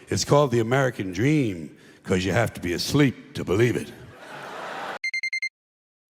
It's called the American dream because you have to be asleep to believe it.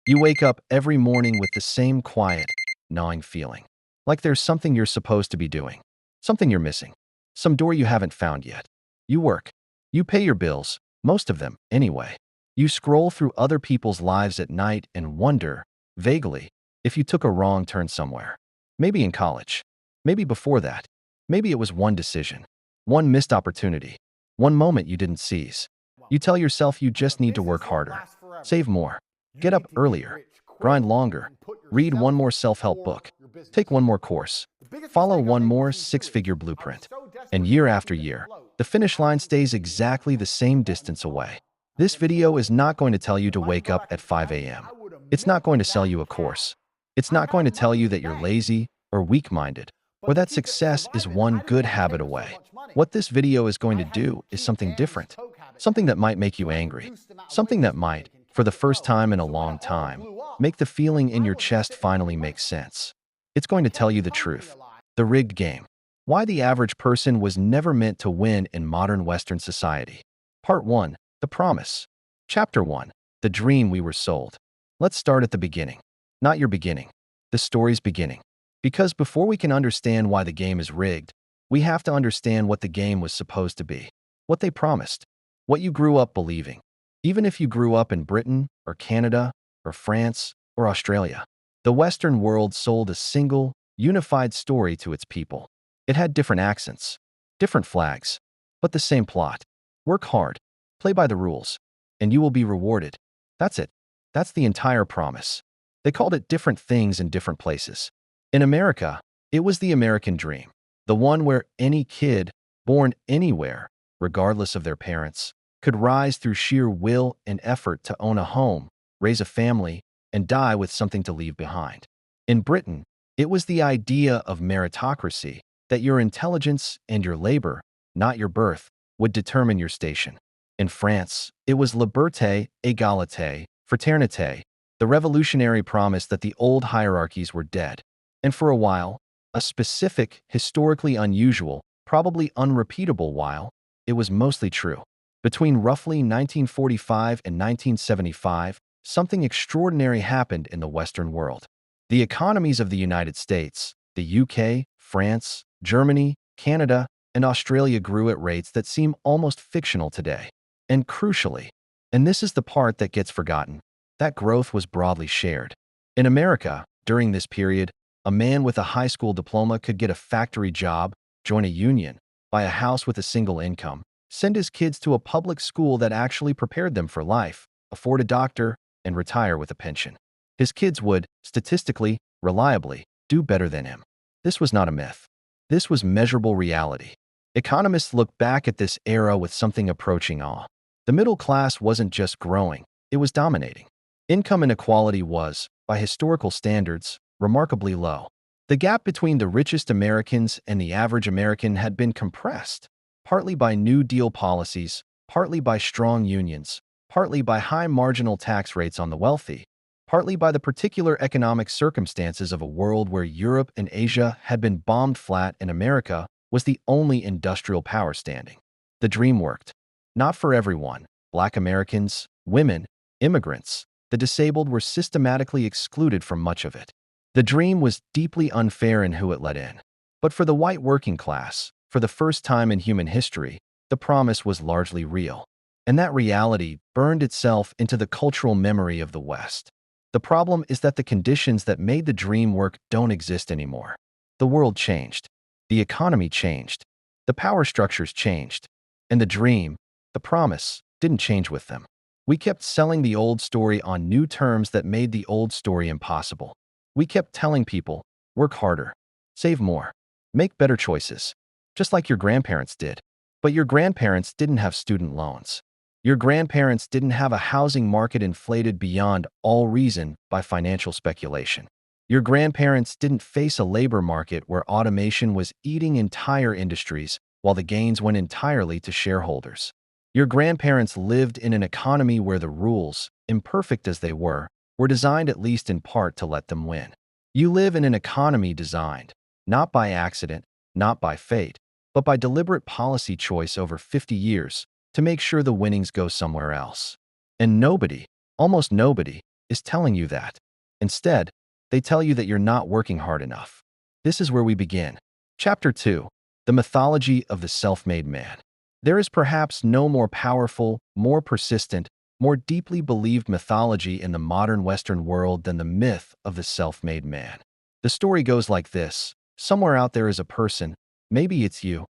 You wake up every morning with the same quiet, gnawing feeling. Like there's something you're supposed to be doing, something you're missing, some door you haven't found yet. You work. You pay your bills, most of them, anyway. You scroll through other people's lives at night and wonder, vaguely, if you took a wrong turn somewhere. Maybe in college. Maybe before that. Maybe it was one decision. One missed opportunity. One moment you didn't seize. You tell yourself you just need to work harder. Save more. Get up earlier. Grind longer. Read one more self-help book. Take one more course. Follow one more six-figure blueprint. And year after year, the finish line stays exactly the same distance away. This video is not going to tell you to wake up at 5 a.m. It's not going to sell you a course. It's not going to tell you that you're lazy or weak-minded, or that success is one good habit away. What this video is going to do is something different, something that might make you angry, something that might, for the first time in a long time, make the feeling in your chest finally make sense. It's going to tell you the truth, the rigged game, why the average person was never meant to win in modern Western society. Part 1. The Promise. Chapter 1. The Dream We Were Sold. Let's start at the beginning. Not your beginning, the story's beginning. Because before we can understand why the game is rigged, we have to understand what the game was supposed to be, what they promised, what you grew up believing. Even if you grew up in Britain or Canada or France or Australia, the Western world sold a single, unified story to its people. It had different accents, different flags, but the same plot. Work hard, play by the rules, and you will be rewarded. That's it. That's the entire promise. They called it different things in different places. In America, it was the American dream, the one where any kid, born anywhere, regardless of their parents, could rise through sheer will and effort to own a home, raise a family, and die with something to leave behind. In Britain, it was the idea of meritocracy, that your intelligence and your labor, not your birth, would determine your station. In France, it was liberté, égalité, fraternité, the revolutionary promise that the old hierarchies were dead. And for a while, a specific, historically unusual, probably unrepeatable while, it was mostly true. Between roughly 1945 and 1975, something extraordinary happened in the Western world. The economies of the United States, the UK, France, Germany, Canada, and Australia grew at rates that seem almost fictional today. And crucially, and this is the part that gets forgotten, that growth was broadly shared. In America, during this period, a man with a high school diploma could get a factory job, join a union, buy a house with a single income, send his kids to a public school that actually prepared them for life, afford a doctor, and retire with a pension. His kids would, statistically, reliably, do better than him. This was not a myth. This was measurable reality. Economists look back at this era with something approaching awe. The middle class wasn't just growing, it was dominating. Income inequality was, by historical standards, remarkably low. The gap between the richest Americans and the average American had been compressed, partly by New Deal policies, partly by strong unions, partly by high marginal tax rates on the wealthy, partly by the particular economic circumstances of a world where Europe and Asia had been bombed flat and America was the only industrial power standing. The dream worked. Not for everyone. Black Americans, women, immigrants, the disabled were systematically excluded from much of it. The dream was deeply unfair in who it let in. But for the white working class, for the first time in human history, the promise was largely real. And that reality burned itself into the cultural memory of the West. The problem is that the conditions that made the dream work don't exist anymore. The world changed. The economy changed. The power structures changed. And the dream, the promise, didn't change with them. We kept selling the old story on new terms that made the old story impossible. We kept telling people, work harder, save more, make better choices, just like your grandparents did. But your grandparents didn't have student loans. Your grandparents didn't have a housing market inflated beyond all reason by financial speculation. Your grandparents didn't face a labor market where automation was eating entire industries while the gains went entirely to shareholders. Your grandparents lived in an economy where the rules, imperfect as they were designed at least in part to let them win. You live in an economy designed, not by accident, not by fate, but by deliberate policy choice over 50 years to make sure the winnings go somewhere else. And nobody, almost nobody, is telling you that. Instead, they tell you that you're not working hard enough. This is where we begin. Chapter 2. The Mythology of the Self-Made Man. There is perhaps no more powerful, more persistent, more deeply believed mythology in the modern Western world than the myth of the self-made man. The story goes like this. Somewhere out there is a person, maybe it's you,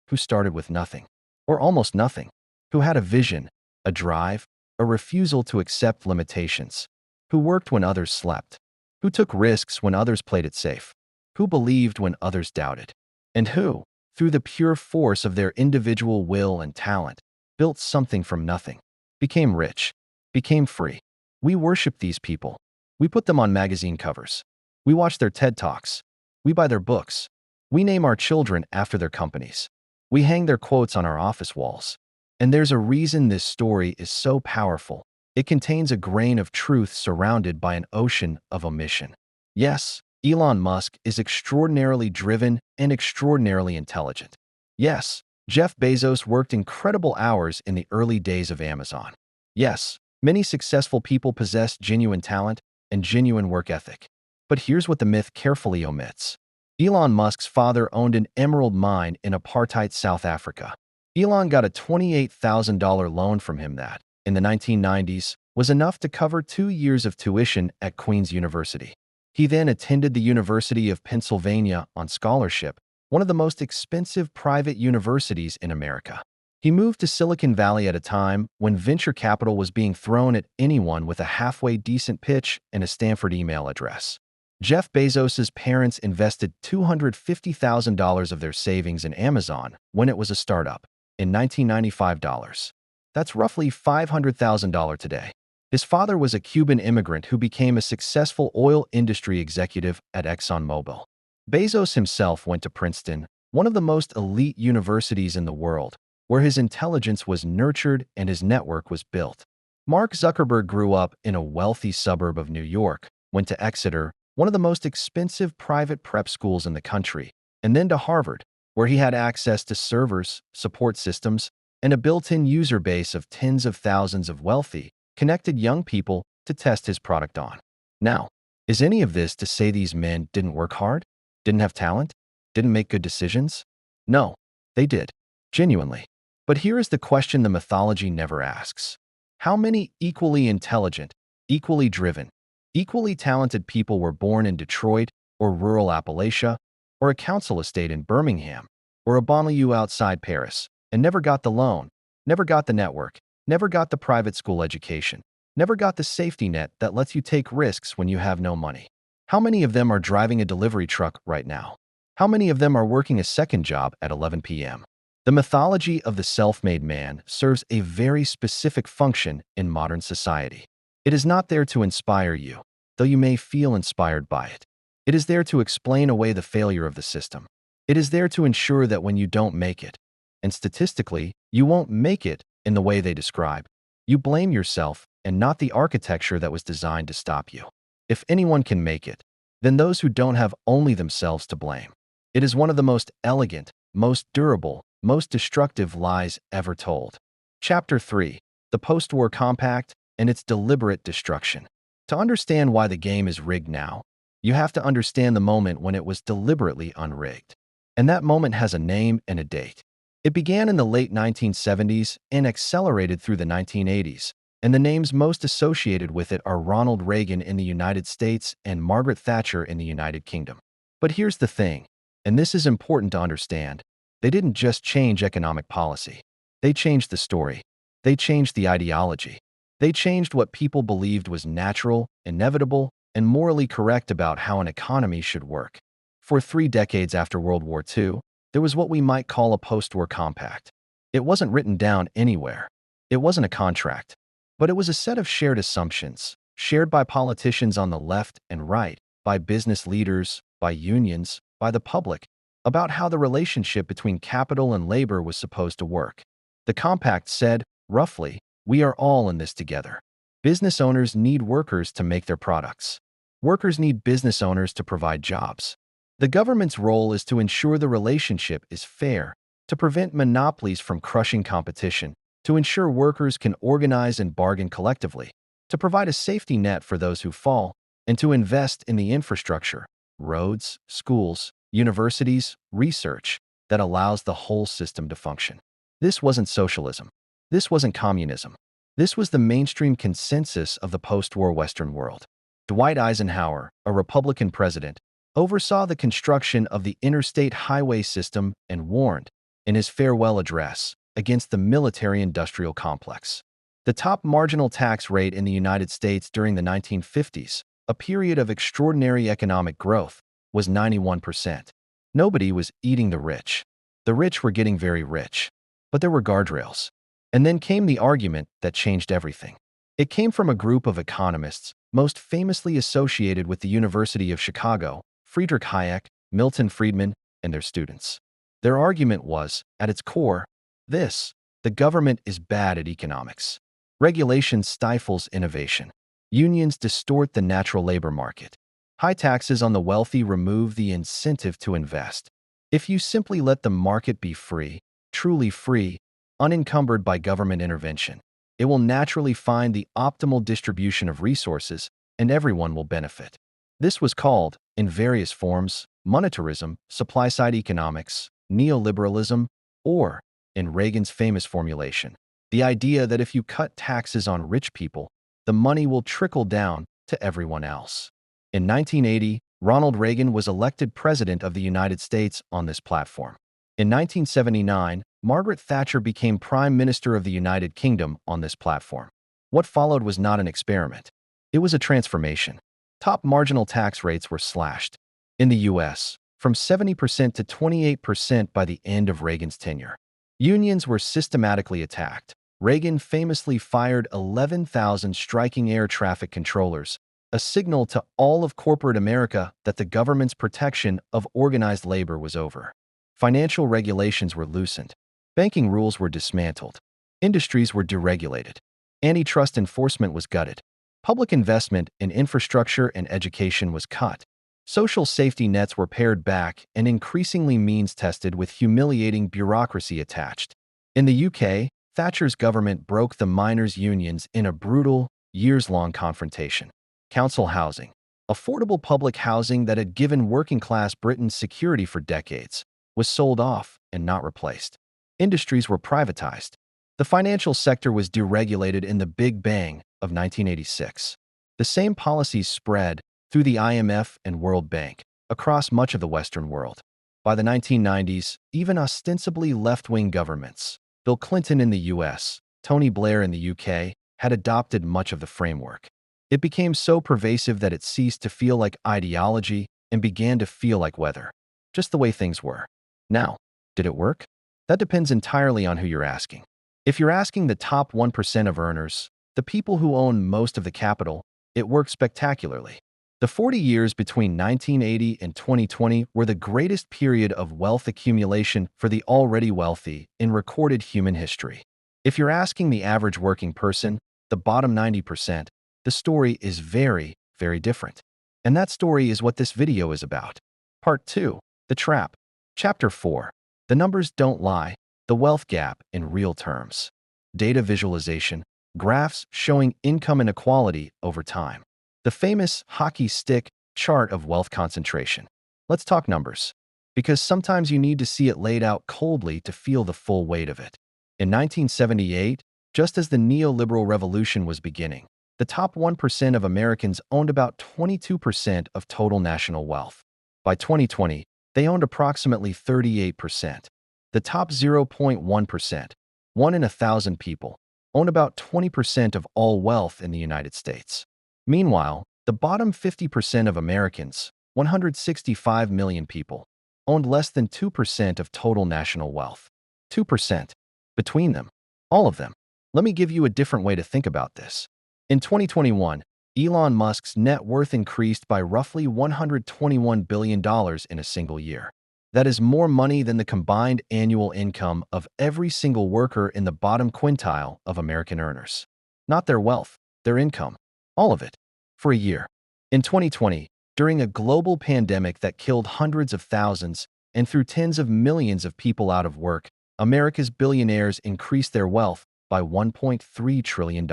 who started with nothing, or almost nothing, who had a vision, a drive, a refusal to accept limitations, who worked when others slept, who took risks when others played it safe, who believed when others doubted, and who, through the pure force of their individual will and talent, built something from nothing, became rich, became free. We worship these people. We put them on magazine covers. We watch their TED Talks. We buy their books. We name our children after their companies. We hang their quotes on our office walls. And there's a reason this story is so powerful. It contains a grain of truth surrounded by an ocean of omission. Yes, Elon Musk is extraordinarily driven and extraordinarily intelligent. Yes, Jeff Bezos worked incredible hours in the early days of Amazon. Yes, many successful people possess genuine talent and genuine work ethic. But here's what the myth carefully omits. Elon Musk's father owned an emerald mine in apartheid South Africa. Elon got a $28,000 loan from him that, in the 1990s, was enough to cover 2 years of tuition at Queen's University. He then attended the University of Pennsylvania on scholarship, one of the most expensive private universities in America. He moved to Silicon Valley at a time when venture capital was being thrown at anyone with a halfway decent pitch and a Stanford email address. Jeff Bezos's parents invested $250,000 of their savings in Amazon when it was a startup, in 1995 dollars. That's roughly $500,000 today. His father was a Cuban immigrant who became a successful oil industry executive at ExxonMobil. Bezos himself went to Princeton, one of the most elite universities in the world, where his intelligence was nurtured and his network was built. Mark Zuckerberg grew up in a wealthy suburb of New York, went to Exeter, one of the most expensive private prep schools in the country, and then to Harvard, where he had access to servers, support systems, and a built-in user base of tens of thousands of wealthy, connected young people to test his product on. Now, is any of this to say these men didn't work hard? Didn't have talent? Didn't make good decisions? No, they did. Genuinely. But here is the question the mythology never asks. How many equally intelligent, equally driven, equally talented people were born in Detroit or rural Appalachia or a council estate in Birmingham or a banlieue outside Paris and never got the loan, never got the network, never got the private school education, never got the safety net that lets you take risks when you have no money? How many of them are driving a delivery truck right now? How many of them are working a second job at 11 p.m.? The mythology of the self-made man serves a very specific function in modern society. It is not there to inspire you, though you may feel inspired by it. It is there to explain away the failure of the system. It is there to ensure that when you don't make it, and statistically, you won't make it in the way they describe, you blame yourself and not the architecture that was designed to stop you. If anyone can make it, then those who don't have only themselves to blame. It is one of the most elegant, most durable, most destructive lies ever told. Chapter 3. The Postwar Compact and its Deliberate Destruction. To understand why the game is rigged now, you have to understand the moment when it was deliberately unrigged. And that moment has a name and a date. It began in the late 1970s and accelerated through the 1980s, and the names most associated with it are Ronald Reagan in the United States and Margaret Thatcher in the United Kingdom. But here's the thing, and this is important to understand. They didn't just change economic policy. They changed the story. They changed the ideology. They changed what people believed was natural, inevitable, and morally correct about how an economy should work. For 3 decades after World War II, there was what we might call a post-war compact. It wasn't written down anywhere. It wasn't a contract. But it was a set of shared assumptions, shared by politicians on the left and right, by business leaders, by unions, by the public, about how the relationship between capital and labor was supposed to work. The compact said, roughly, we are all in this together. Business owners need workers to make their products. Workers need business owners to provide jobs. The government's role is to ensure the relationship is fair, to prevent monopolies from crushing competition, to ensure workers can organize and bargain collectively, to provide a safety net for those who fall, and to invest in the infrastructure, roads, schools, universities, research, that allows the whole system to function. This wasn't socialism. This wasn't communism. This was the mainstream consensus of the post-war Western world. Dwight Eisenhower, a Republican president, oversaw the construction of the interstate highway system and warned, in his farewell address, against the military-industrial complex. The top marginal tax rate in the United States during the 1950s, a period of extraordinary economic growth, was 91%. Nobody was eating the rich. The rich were getting very rich. But there were guardrails. And then came the argument that changed everything. It came from a group of economists, most famously associated with the University of Chicago, Friedrich Hayek, Milton Friedman, and their students. Their argument was, at its core, this: the government is bad at economics. Regulation stifles innovation. Unions distort the natural labor market. High taxes on the wealthy remove the incentive to invest. If you simply let the market be free, truly free, unencumbered by government intervention, it will naturally find the optimal distribution of resources, and everyone will benefit. This was called, in various forms, monetarism, supply-side economics, neoliberalism, or, in Reagan's famous formulation, the idea that if you cut taxes on rich people, the money will trickle down to everyone else. In 1980, Ronald Reagan was elected President of the United States on this platform. In 1979, Margaret Thatcher became Prime Minister of the United Kingdom on this platform. What followed was not an experiment. It was a transformation. Top marginal tax rates were slashed. In the U.S., from 70% to 28% by the end of Reagan's tenure. Unions were systematically attacked. Reagan famously fired 11,000 striking air traffic controllers, a signal to all of corporate America that the government's protection of organized labor was over. Financial regulations were loosened. Banking rules were dismantled. Industries were deregulated. Antitrust enforcement was gutted. Public investment in infrastructure and education was cut. Social safety nets were pared back and increasingly means-tested with humiliating bureaucracy attached. In the UK, Thatcher's government broke the miners' unions in a brutal, years-long confrontation. Council housing, affordable public housing that had given working-class Britain security for decades, was sold off and not replaced. Industries were privatized. The financial sector was deregulated in the Big Bang of 1986. The same policies spread through the IMF and World Bank across much of the Western world. By the 1990s, even ostensibly left-wing governments, Bill Clinton in the US, Tony Blair in the UK, had adopted much of the framework. It became so pervasive that it ceased to feel like ideology and began to feel like weather, just the way things were. Now, did it work? That depends entirely on who you're asking. If you're asking the top 1% of earners, the people who own most of the capital, it worked spectacularly. The 40 years between 1980 and 2020 were the greatest period of wealth accumulation for the already wealthy in recorded human history. If you're asking the average working person, the bottom 90%, the story is very, very different. And that story is what this video is about. Part 2, The Trap. Chapter 4, The Numbers Don't Lie, The Wealth Gap in Real Terms. Data visualization, graphs showing income inequality over time. The famous hockey stick chart of wealth concentration. Let's talk numbers, because sometimes you need to see it laid out coldly to feel the full weight of it. In 1978, just as the neoliberal revolution was beginning, the top 1% of Americans owned about 22% of total national wealth. By 2020, they owned approximately 38%. The top 0.1%, 1 in 1,000 people, own about 20% of all wealth in the United States. Meanwhile, the bottom 50% of Americans, 165 million people, owned less than 2% of total national wealth. 2%. Between them. All of them. Let me give you a different way to think about this. In 2021, Elon Musk's net worth increased by roughly $121 billion in a single year. That is more money than the combined annual income of every single worker in the bottom quintile of American earners. Not their wealth, their income. All of it. For a year. In 2020, during a global pandemic that killed hundreds of thousands and threw tens of millions of people out of work, America's billionaires increased their wealth by $1.3 trillion.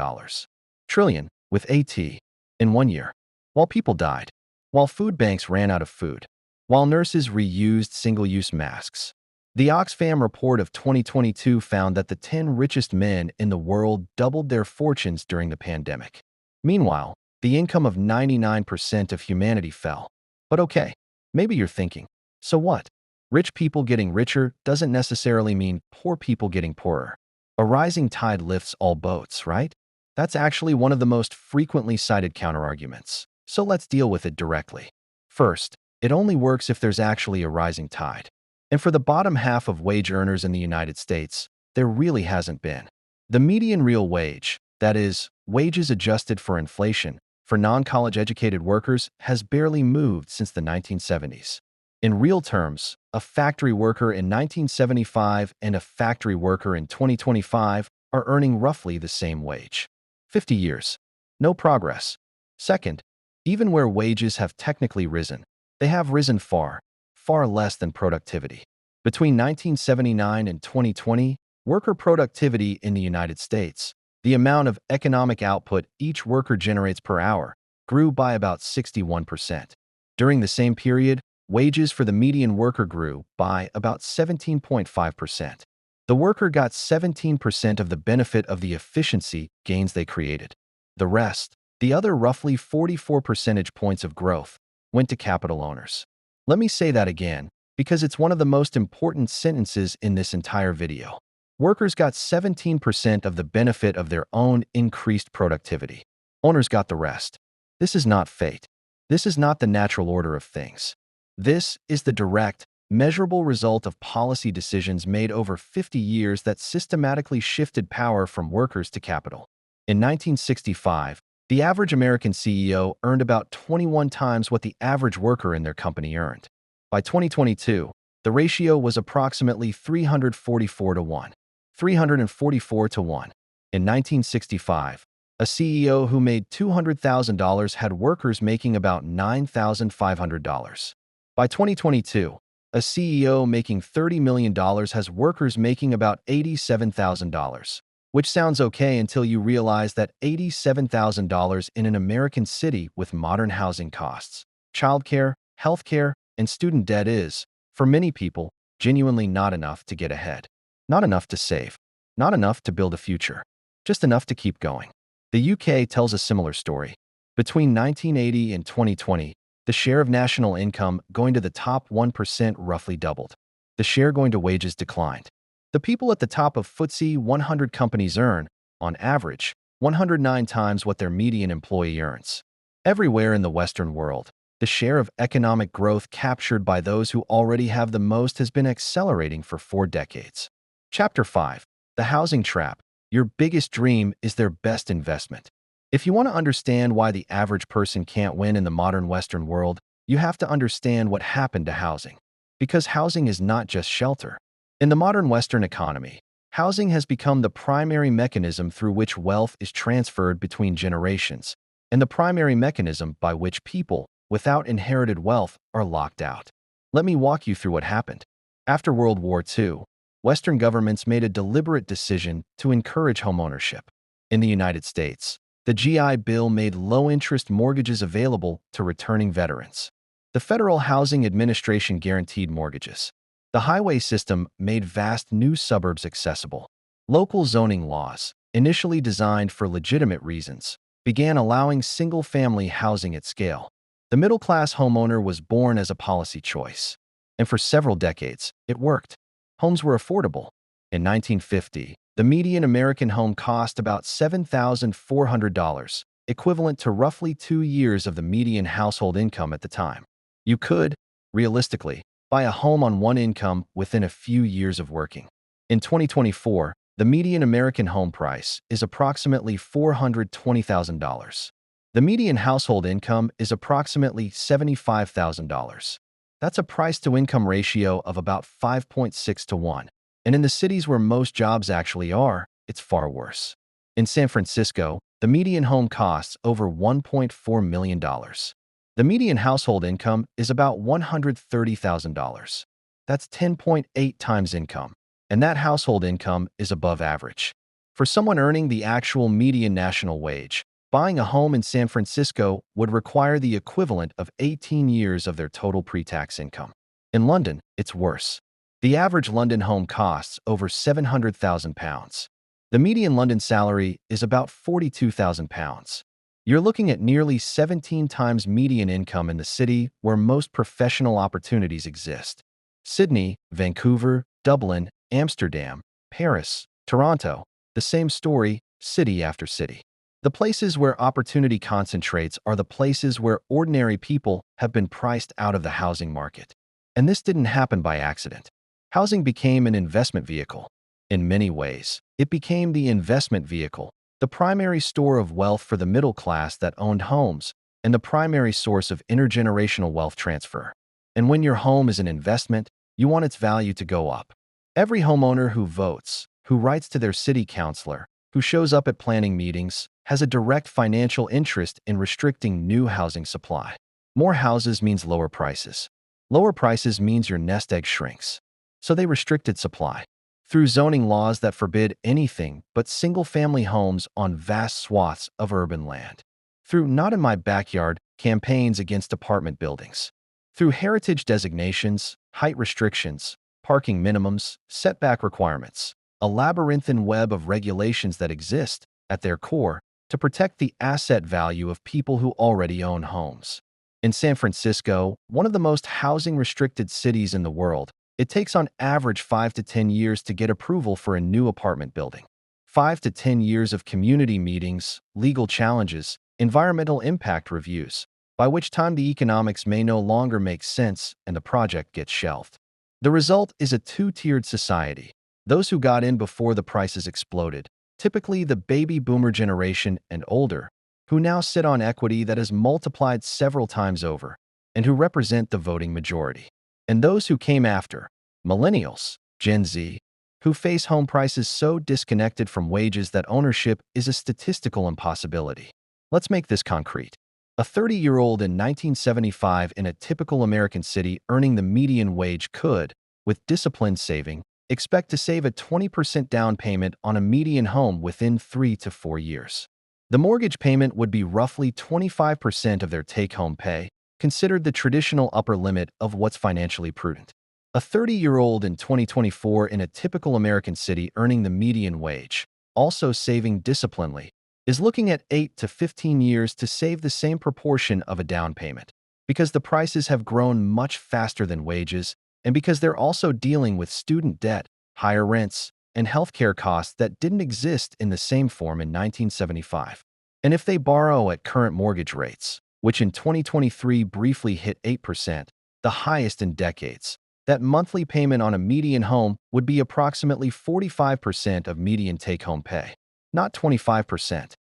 Trillion, with a T, in 1 year. While people died, while food banks ran out of food, while nurses reused single-use masks. The Oxfam report of 2022 found that the 10 richest men in the world doubled their fortunes during the pandemic. Meanwhile, the income of 99% of humanity fell. But okay, maybe you're thinking, so what? Rich people getting richer doesn't necessarily mean poor people getting poorer. A rising tide lifts all boats, right? That's actually one of the most frequently cited counterarguments. So let's deal with it directly. First, it only works if there's actually a rising tide. And for the bottom half of wage earners in the United States, there really hasn't been. The median real wage, that is, wages adjusted for inflation, for non-college educated workers has barely moved since the 1970s. In real terms, a factory worker in 1975 and a factory worker in 2025 are earning roughly the same wage. 50 years. No progress. Second, even where wages have technically risen, they have risen far, far less than productivity. Between 1979 and 2020, worker productivity in the United States, the amount of economic output each worker generates per hour, grew by about 61%. During the same period, wages for the median worker grew by about 17.5%. The worker got 17% of the benefit of the efficiency gains they created. The rest, the other roughly 44 percentage points of growth, went to capital owners. Let me say that again, because it's one of the most important sentences in this entire video. Workers got 17% of the benefit of their own increased productivity. Owners got the rest. This is not fate. This is not the natural order of things. This is the direct, measurable result of policy decisions made over 50 years that systematically shifted power from workers to capital. In 1965, the average American CEO earned about 21 times what the average worker in their company earned. By 2022, the ratio was approximately 344 to 1. 344 to 1. In 1965, a CEO who made $200,000 had workers making about $9,500. By 2022, a CEO making $30 million has workers making about $87,000, which sounds okay until you realize that $87,000 in an American city with modern housing costs, childcare, healthcare, and student debt is, for many people, genuinely not enough to get ahead. Not enough to save. Not enough to build a future. Just enough to keep going. The UK tells a similar story. Between 1980 and 2020, the share of national income going to the top 1% roughly doubled. The share going to wages declined. The people at the top of FTSE 100 companies earn, on average, 109 times what their median employee earns. Everywhere in the Western world, the share of economic growth captured by those who already have the most has been accelerating for 4 decades. Chapter 5. The Housing Trap. Your biggest dream is their best investment. If you want to understand why the average person can't win in the modern Western world, you have to understand what happened to housing. Because housing is not just shelter. In the modern Western economy, housing has become the primary mechanism through which wealth is transferred between generations, and the primary mechanism by which people, without inherited wealth, are locked out. Let me walk you through what happened. After World War II, Western governments made a deliberate decision to encourage homeownership. In the United States, the GI Bill made low-interest mortgages available to returning veterans. The Federal Housing Administration guaranteed mortgages. The highway system made vast new suburbs accessible. Local zoning laws, initially designed for legitimate reasons, began allowing single-family housing at scale. The middle-class homeowner was born as a policy choice. And for several decades, it worked. Homes were affordable. In 1950, the median American home cost about $7,400, equivalent to roughly 2 years of the median household income at the time. You could, realistically, buy a home on one income within a few years of working. In 2024, the median American home price is approximately $420,000. The median household income is approximately $75,000. That's a price-to-income ratio of about 5.6 to 1. And in the cities where most jobs actually are, it's far worse. In San Francisco, the median home costs over $1.4 million. The median household income is about $130,000. That's 10.8 times income. and that household income is above average. For someone earning the actual median national wage, buying a home in San Francisco would require the equivalent of 18 years of their total pre-tax income. In London, it's worse. The average London home costs over £700,000. The median London salary is about £42,000. You're looking at nearly 17 times median income in the city where most professional opportunities exist. Sydney, Vancouver, Dublin, Amsterdam, Paris, Toronto, the same story, city after city. The places where opportunity concentrates are the places where ordinary people have been priced out of the housing market. And this didn't happen by accident. Housing became an investment vehicle. In many ways, it became the investment vehicle, the primary store of wealth for the middle class that owned homes, and the primary source of intergenerational wealth transfer. And when your home is an investment, you want its value to go up. Every homeowner who votes, who writes to their city councilor, who shows up at planning meetings, has a direct financial interest in restricting new housing supply. More houses means lower prices. Lower prices means your nest egg shrinks. So they restricted supply through zoning laws that forbid anything but single-family homes on vast swaths of urban land. Through not in my backyard campaigns against apartment buildings. Through heritage designations, height restrictions, parking minimums, setback requirements, a labyrinthine web of regulations that exist, at their core, to protect the asset value of people who already own homes. In San Francisco, one of the most housing-restricted cities in the world, it takes on average 5 to 10 years to get approval for a new apartment building. 5 to 10 years of community meetings, legal challenges, environmental impact reviews, by which time the economics may no longer make sense and the project gets shelved. The result is a two-tiered society. Those who got in before the prices exploded, typically the baby boomer generation and older, who now sit on equity that has multiplied several times over, and who represent the voting majority. And those who came after, millennials, Gen Z, who face home prices so disconnected from wages that ownership is a statistical impossibility. Let's make this concrete. A 30-year-old in 1975 in a typical American city earning the median wage could, with disciplined saving, expect to save a 20% down payment on a median home within 3 to 4 years. The mortgage payment would be roughly 25% of their take-home pay, considered the traditional upper limit of what's financially prudent. A 30-year-old in 2024 in a typical American city earning the median wage, also saving disciplinedly, is looking at 8 to 15 years to save the same proportion of a down payment, because the prices have grown much faster than wages, and because they're also dealing with student debt, higher rents, and healthcare costs that didn't exist in the same form in 1975. And if they borrow at current mortgage rates, which in 2023 briefly hit 8%, the highest in decades, that monthly payment on a median home would be approximately 45% of median take-home pay. Not 25%,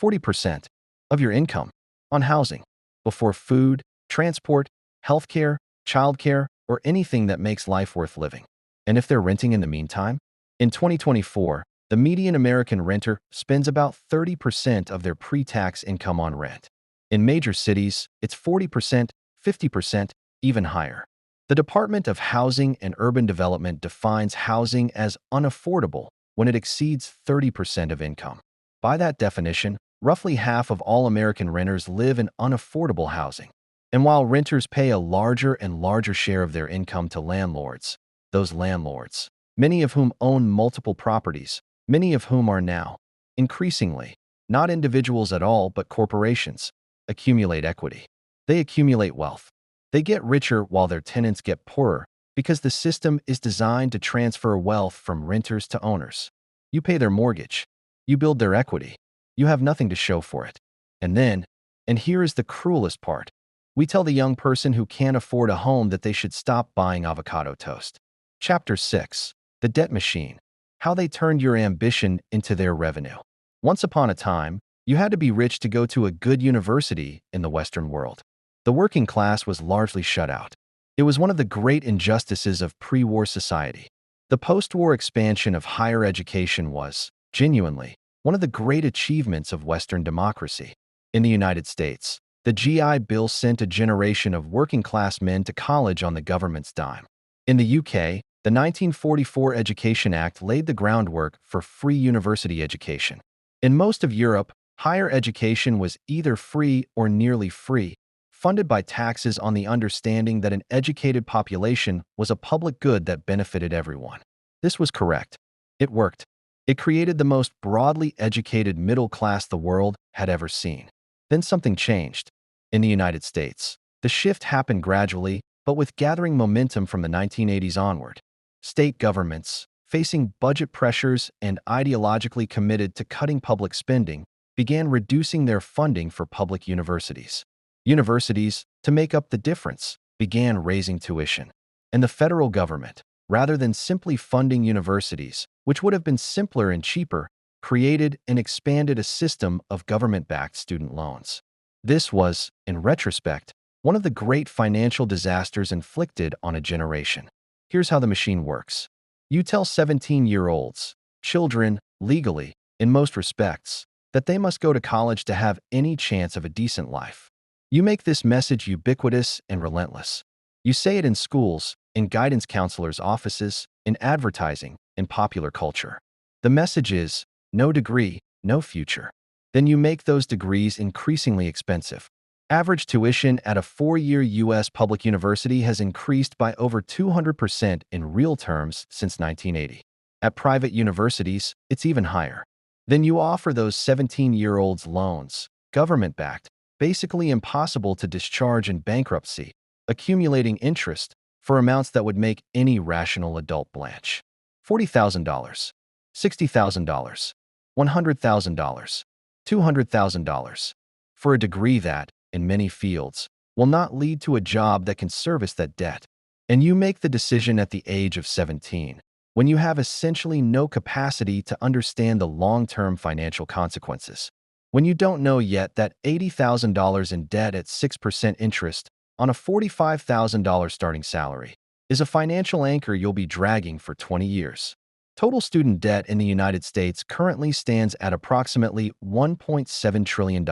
40% of your income on housing, before food, transport, healthcare, childcare, or anything that makes life worth living. And if they're renting in the meantime? In 2024, the median American renter spends about 30% of their pre-tax income on rent. In major cities, it's 40%, 50%, even higher. The Department of Housing and Urban Development defines housing as unaffordable when it exceeds 30% of income. By that definition, roughly half of all American renters live in unaffordable housing. And while renters pay a larger and larger share of their income to landlords, those landlords, many of whom own multiple properties, many of whom are now, increasingly, not individuals at all but corporations, accumulate equity. They accumulate wealth. They get richer while their tenants get poorer because the system is designed to transfer wealth from renters to owners. You pay their mortgage. You build their equity. You have nothing to show for it. And then, and here is the cruelest part, we tell the young person who can't afford a home that they should stop buying avocado toast. Chapter 6. The Debt Machine. How they turned your ambition into their revenue. Once upon a time, you had to be rich to go to a good university in the Western world. The working class was largely shut out. It was one of the great injustices of pre-war society. The post-war expansion of higher education was, genuinely, one of the great achievements of Western democracy. In the United States, the GI Bill sent a generation of working-class men to college on the government's dime. In the UK, The 1944 Education Act laid the groundwork for free university education. In most of Europe, higher education was either free or nearly free, funded by taxes on the understanding that an educated population was a public good that benefited everyone. This was correct. It worked. It created the most broadly educated middle class the world had ever seen. Then something changed. In the United States, the shift happened gradually, but with gathering momentum from the 1980s onward. State governments, facing budget pressures and ideologically committed to cutting public spending, began reducing their funding for public universities. Universities, to make up the difference, began raising tuition. And the federal government, rather than simply funding universities, which would have been simpler and cheaper, created and expanded a system of government-backed student loans. This was, in retrospect, one of the great financial disasters inflicted on a generation. Here's how the machine works. You tell 17-year-olds, children, legally, in most respects, that they must go to college to have any chance of a decent life. You make this message ubiquitous and relentless. You say it in schools, in guidance counselors' offices, in advertising, in popular culture. The message is, no degree, no future. Then you make those degrees increasingly expensive. Average tuition at a 4-year U.S. public university has increased by over 200% in real terms since 1980. At private universities, it's even higher. Then you offer those 17-year-olds loans, government-backed, basically impossible to discharge in bankruptcy, accumulating interest for amounts that would make any rational adult blanch. $40,000, $60,000, $100,000, $200,000 for a degree that, in many fields, will not lead to a job that can service that debt. And you make the decision at the age of 17, when you have essentially no capacity to understand the long-term financial consequences. When you don't know yet that $80,000 in debt at 6% interest on a $45,000 starting salary is a financial anchor you'll be dragging for 20 years. Total student debt in the United States currently stands at approximately $1.7 trillion.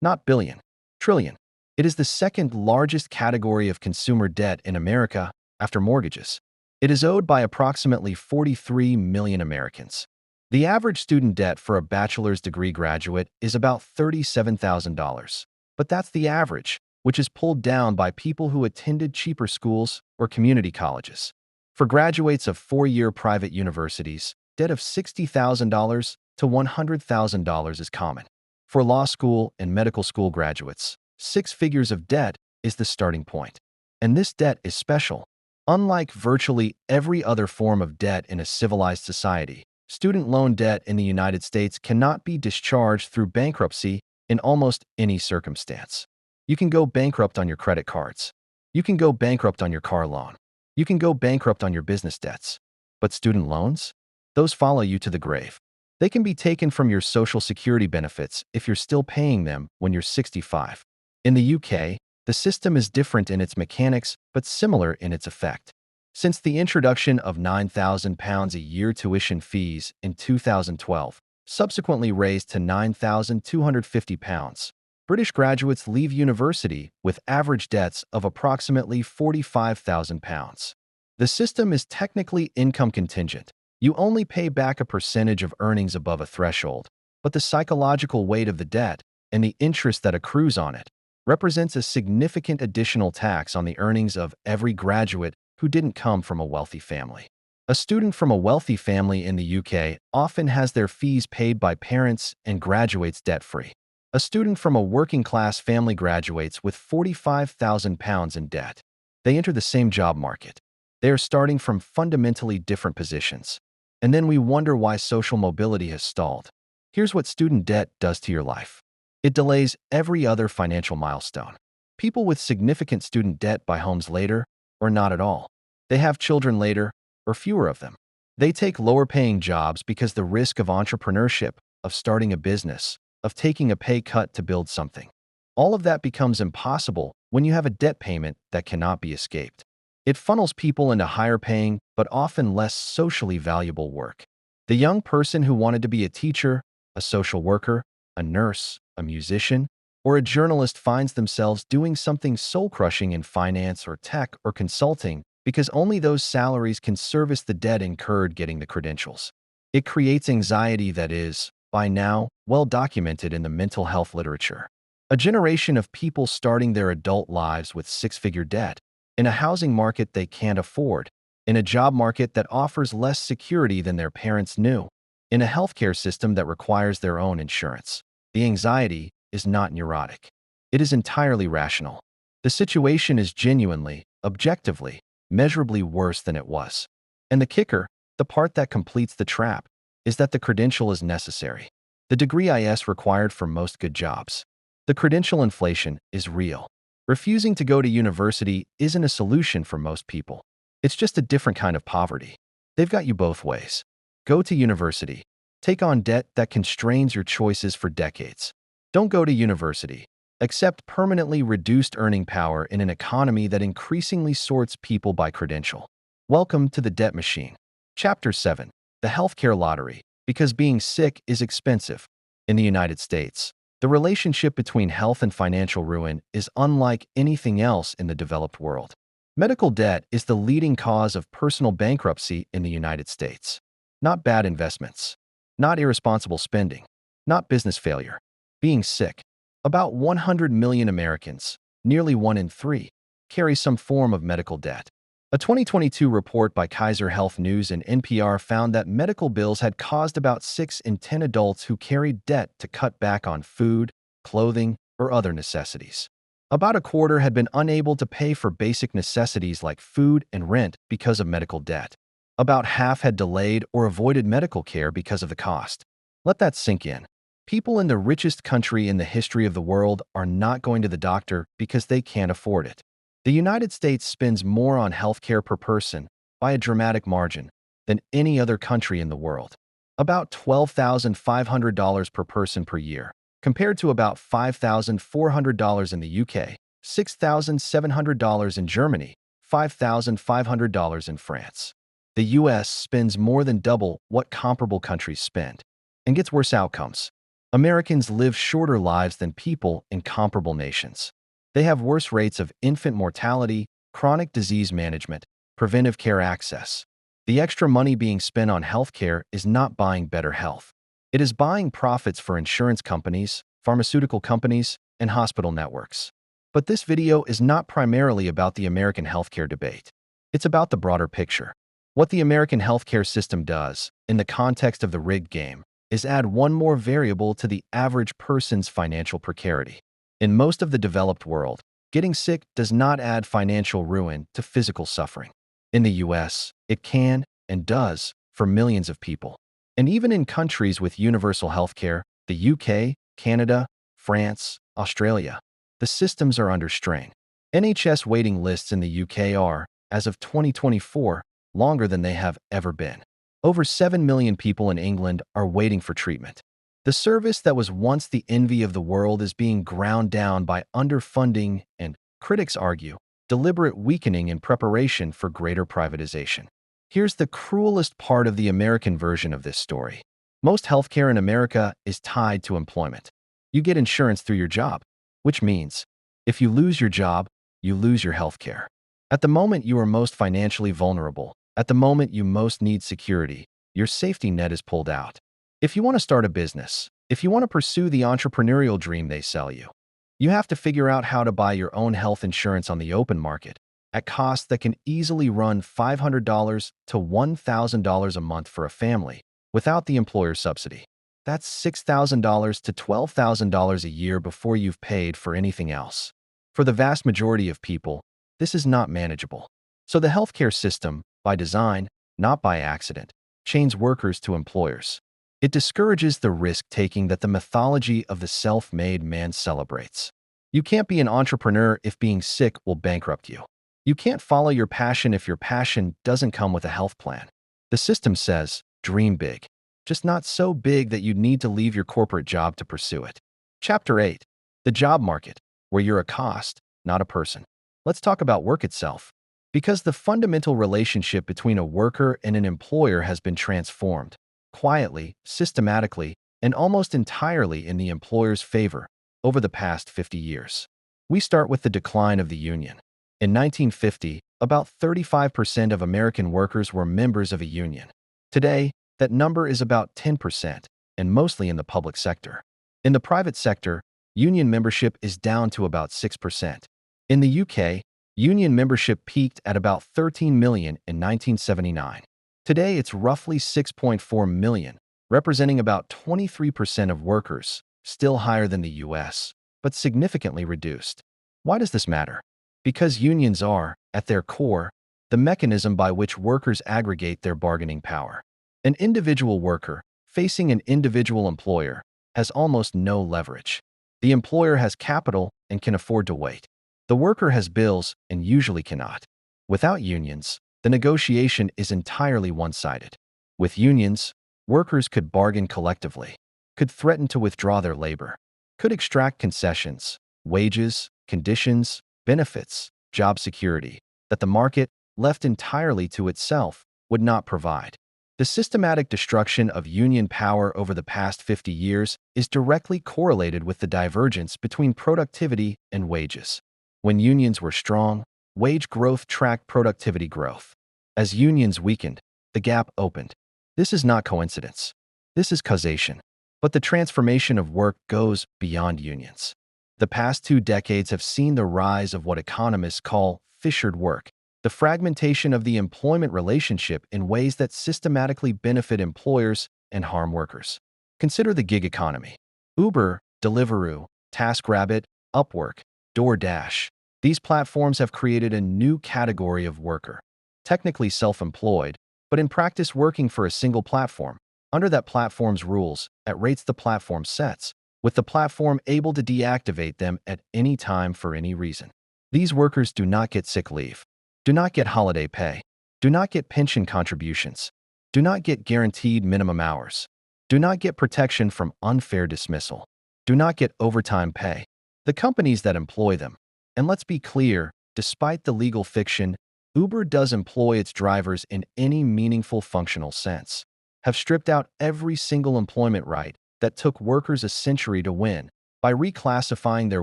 Not billion, trillion. It is the second largest category of consumer debt in America after mortgages. It is owed by approximately 43 million Americans. The average student debt for a bachelor's degree graduate is about $37,000. But that's the average, which is pulled down by people who attended cheaper schools or community colleges. For graduates of 4-year private universities, debt of $60,000 to $100,000 is common. For law school and medical school graduates, 6 figures of debt is the starting point. And this debt is special. Unlike virtually every other form of debt in a civilized society, student loan debt in the United States cannot be discharged through bankruptcy in almost any circumstance. You can go bankrupt on your credit cards. You can go bankrupt on your car loan. You can go bankrupt on your business debts. But student loans? Those follow you to the grave. They can be taken from your Social Security benefits if you're still paying them when you're 65. In the UK, the system is different in its mechanics but similar in its effect. Since the introduction of £9,000 a year tuition fees in 2012, subsequently raised to £9,250, British graduates leave university with average debts of approximately £45,000. The system is technically income contingent. You only pay back a percentage of earnings above a threshold, but the psychological weight of the debt and the interest that accrues on it represents a significant additional tax on the earnings of every graduate who didn't come from a wealthy family. A student from a wealthy family in the UK often has their fees paid by parents and graduates debt-free. A student from a working-class family graduates with £45,000 in debt. They enter the same job market. They are starting from fundamentally different positions. And then we wonder why social mobility has stalled. Here's what student debt does to your life. It delays every other financial milestone. People with significant student debt buy homes later, or not at all. They have children later, or fewer of them. They take lower-paying jobs because the risk of entrepreneurship, of starting a business, of taking a pay cut to build something. All of that becomes impossible when you have a debt payment that cannot be escaped. It funnels people into higher-paying, but often less socially valuable work. The young person who wanted to be a teacher, a social worker, a nurse, a musician, or a journalist finds themselves doing something soul-crushing in finance or tech or consulting because only those salaries can service the debt incurred getting the credentials. It creates anxiety that is, by now, well documented in the mental health literature. A generation of people starting their adult lives with six-figure debt, in a housing market they can't afford, in a job market that offers less security than their parents knew, in a healthcare system that requires their own insurance. The anxiety is not neurotic. It is entirely rational. The situation is genuinely, objectively, measurably worse than it was. And the kicker, the part that completes the trap, is that the credential is necessary. The degree is required for most good jobs. The credential inflation is real. Refusing to go to university isn't a solution for most people. It's just a different kind of poverty. They've got you both ways. Go to university. Take on debt that constrains your choices for decades. Don't go to university. Accept permanently reduced earning power in an economy that increasingly sorts people by credential. Welcome to the debt machine. Chapter 7. The Healthcare Lottery. Because being sick is expensive. In the United States, the relationship between health and financial ruin is unlike anything else in the developed world. Medical debt is the leading cause of personal bankruptcy in the United States. Not bad investments. Not irresponsible spending. Not business failure. Being sick. About 100 million Americans, nearly 1 in 3, carry some form of medical debt. A 2022 report by Kaiser Health News and NPR found that medical bills had caused about 6 in 10 adults who carried debt to cut back on food, clothing, or other necessities. About a quarter had been unable to pay for basic necessities like food and rent because of medical debt. About half had delayed or avoided medical care because of the cost. Let that sink in. People in the richest country in the history of the world are not going to the doctor because they can't afford it. The United States spends more on healthcare per person, by a dramatic margin, than any other country in the world. About $12,500 per person per year, compared to about $5,400 in the UK, $6,700 in Germany, $5,500 in France. The US spends more than double what comparable countries spend, and gets worse outcomes. Americans live shorter lives than people in comparable nations. They have worse rates of infant mortality, chronic disease management, preventive care access. The extra money being spent on healthcare is not buying better health. It is buying profits for insurance companies, pharmaceutical companies, and hospital networks. But this video is not primarily about the American healthcare debate. It's about the broader picture. What the American healthcare system does, in the context of the rigged game, is add one more variable to the average person's financial precarity. In most of the developed world, getting sick does not add financial ruin to physical suffering. In the US, it can and does for millions of people. And even in countries with universal healthcare, the UK, Canada, France, Australia, the systems are under strain. NHS waiting lists in the UK are, as of 2024, longer than they have ever been. Over 7 million people in England are waiting for treatment. The service that was once the envy of the world is being ground down by underfunding and, critics argue, deliberate weakening in preparation for greater privatization. Here's the cruelest part of the American version of this story. Most healthcare in America is tied to employment. You get insurance through your job, which means if you lose your job, you lose your healthcare. At the moment you are most financially vulnerable, at the moment you most need security, your safety net is pulled out. If you want to start a business, if you want to pursue the entrepreneurial dream they sell you, you have to figure out how to buy your own health insurance on the open market at costs that can easily run $500 to $1,000 a month for a family without the employer's subsidy. That's $6,000 to $12,000 a year before you've paid for anything else. For the vast majority of people, this is not manageable. So the healthcare system, by design, not by accident, chains workers to employers. It discourages the risk-taking that the mythology of the self-made man celebrates. You can't be an entrepreneur if being sick will bankrupt you. You can't follow your passion if your passion doesn't come with a health plan. The system says, dream big, just not so big that you need to leave your corporate job to pursue it. Chapter 8. The job market, where you're a cost, not a person. Let's talk about work itself. Because the fundamental relationship between a worker and an employer has been transformed, quietly, systematically, and almost entirely in the employer's favor over the past 50 years. We start with the decline of the union. In 1950, About 35% of American workers were members of a union. Today, that number is about 10%, and mostly in the public sector. In the private sector, union membership is down to about 6%. In the UK, union membership peaked at about 13 million in 1979. Today, it's roughly 6.4 million, representing about 23% of workers, still higher than the US, but significantly reduced. Why does this matter? Because unions are, at their core, the mechanism by which workers aggregate their bargaining power. An individual worker, facing an individual employer, has almost no leverage. The employer has capital and can afford to wait. The worker has bills and usually cannot. Without unions, the negotiation is entirely one-sided. With unions, workers could bargain collectively, could threaten to withdraw their labor, could extract concessions, wages, conditions, benefits, job security, that the market, left entirely to itself, would not provide. The systematic destruction of union power over the past 50 years is directly correlated with the divergence between productivity and wages. When unions were strong, wage growth tracked productivity growth. As unions weakened, the gap opened. This is not coincidence. This is causation. But the transformation of work goes beyond unions. The past 2 decades have seen the rise of what economists call fissured work, the fragmentation of the employment relationship in ways that systematically benefit employers and harm workers. Consider the gig economy. Uber, Deliveroo, TaskRabbit, Upwork, DoorDash. These platforms have created a new category of worker, technically self-employed, but in practice working for a single platform, under that platform's rules, at rates the platform sets, with the platform able to deactivate them at any time for any reason. These workers do not get sick leave, do not get holiday pay, do not get pension contributions, do not get guaranteed minimum hours, do not get protection from unfair dismissal, do not get overtime pay. The companies that employ them, and let's be clear, despite the legal fiction, Uber does employ its drivers in any meaningful functional sense, have stripped out every single employment right that took workers a century to win by reclassifying their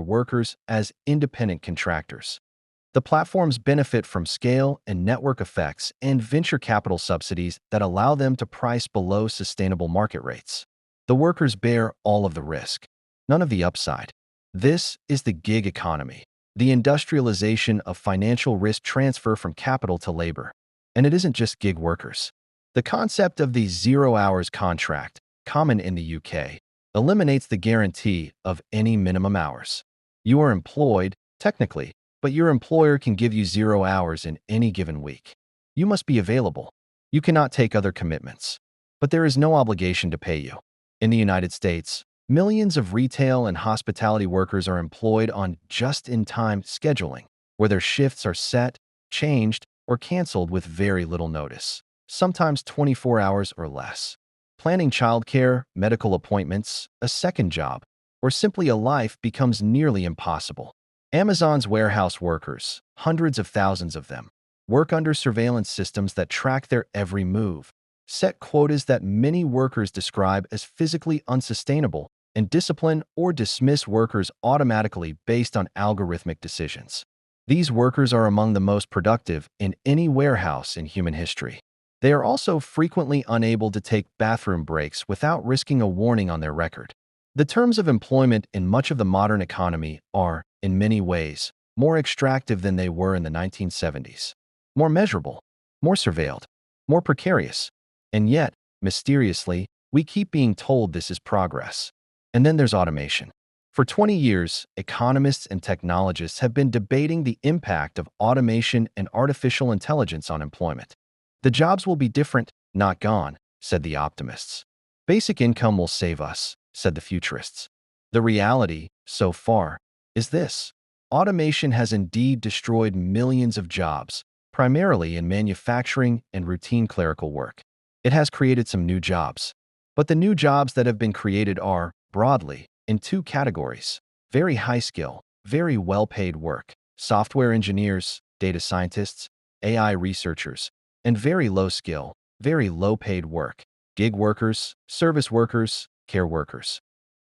workers as independent contractors. The platforms benefit from scale and network effects and venture capital subsidies that allow them to price below sustainable market rates. The workers bear all of the risk, none of the upside. This is the gig economy, the industrialization of financial risk transfer from capital to labor. And it isn't just gig workers. The concept of the 0 hours contract, common in the UK, eliminates the guarantee of any minimum hours. You are employed, technically, but your employer can give you 0 hours in any given week. You must be available. You cannot take other commitments. But there is no obligation to pay you. In the United States, millions of retail and hospitality workers are employed on just-in-time scheduling, where their shifts are set, changed, or canceled with very little notice, sometimes 24 hours or less. Planning childcare, medical appointments, a second job, or simply a life becomes nearly impossible. Amazon's warehouse workers, hundreds of thousands of them, work under surveillance systems that track their every move, set quotas that many workers describe as physically unsustainable, and discipline or dismiss workers automatically based on algorithmic decisions. These workers are among the most productive in any warehouse in human history. They are also frequently unable to take bathroom breaks without risking a warning on their record. The terms of employment in much of the modern economy are, in many ways, more extractive than they were in the 1970s. More measurable, more surveilled, more precarious. And yet, mysteriously, we keep being told this is progress. And then there's automation. For 20 years, economists and technologists have been debating the impact of automation and artificial intelligence on employment. The jobs will be different, not gone, said the optimists. Basic income will save us, said the futurists. The reality, so far, is this. Automation has indeed destroyed millions of jobs, primarily in manufacturing and routine clerical work. It has created some new jobs. But the new jobs that have been created are, broadly, in 2 categories: very high skill, very well-paid work, software engineers, data scientists, AI researchers, and very low skill, very low-paid work, gig workers, service workers, care workers.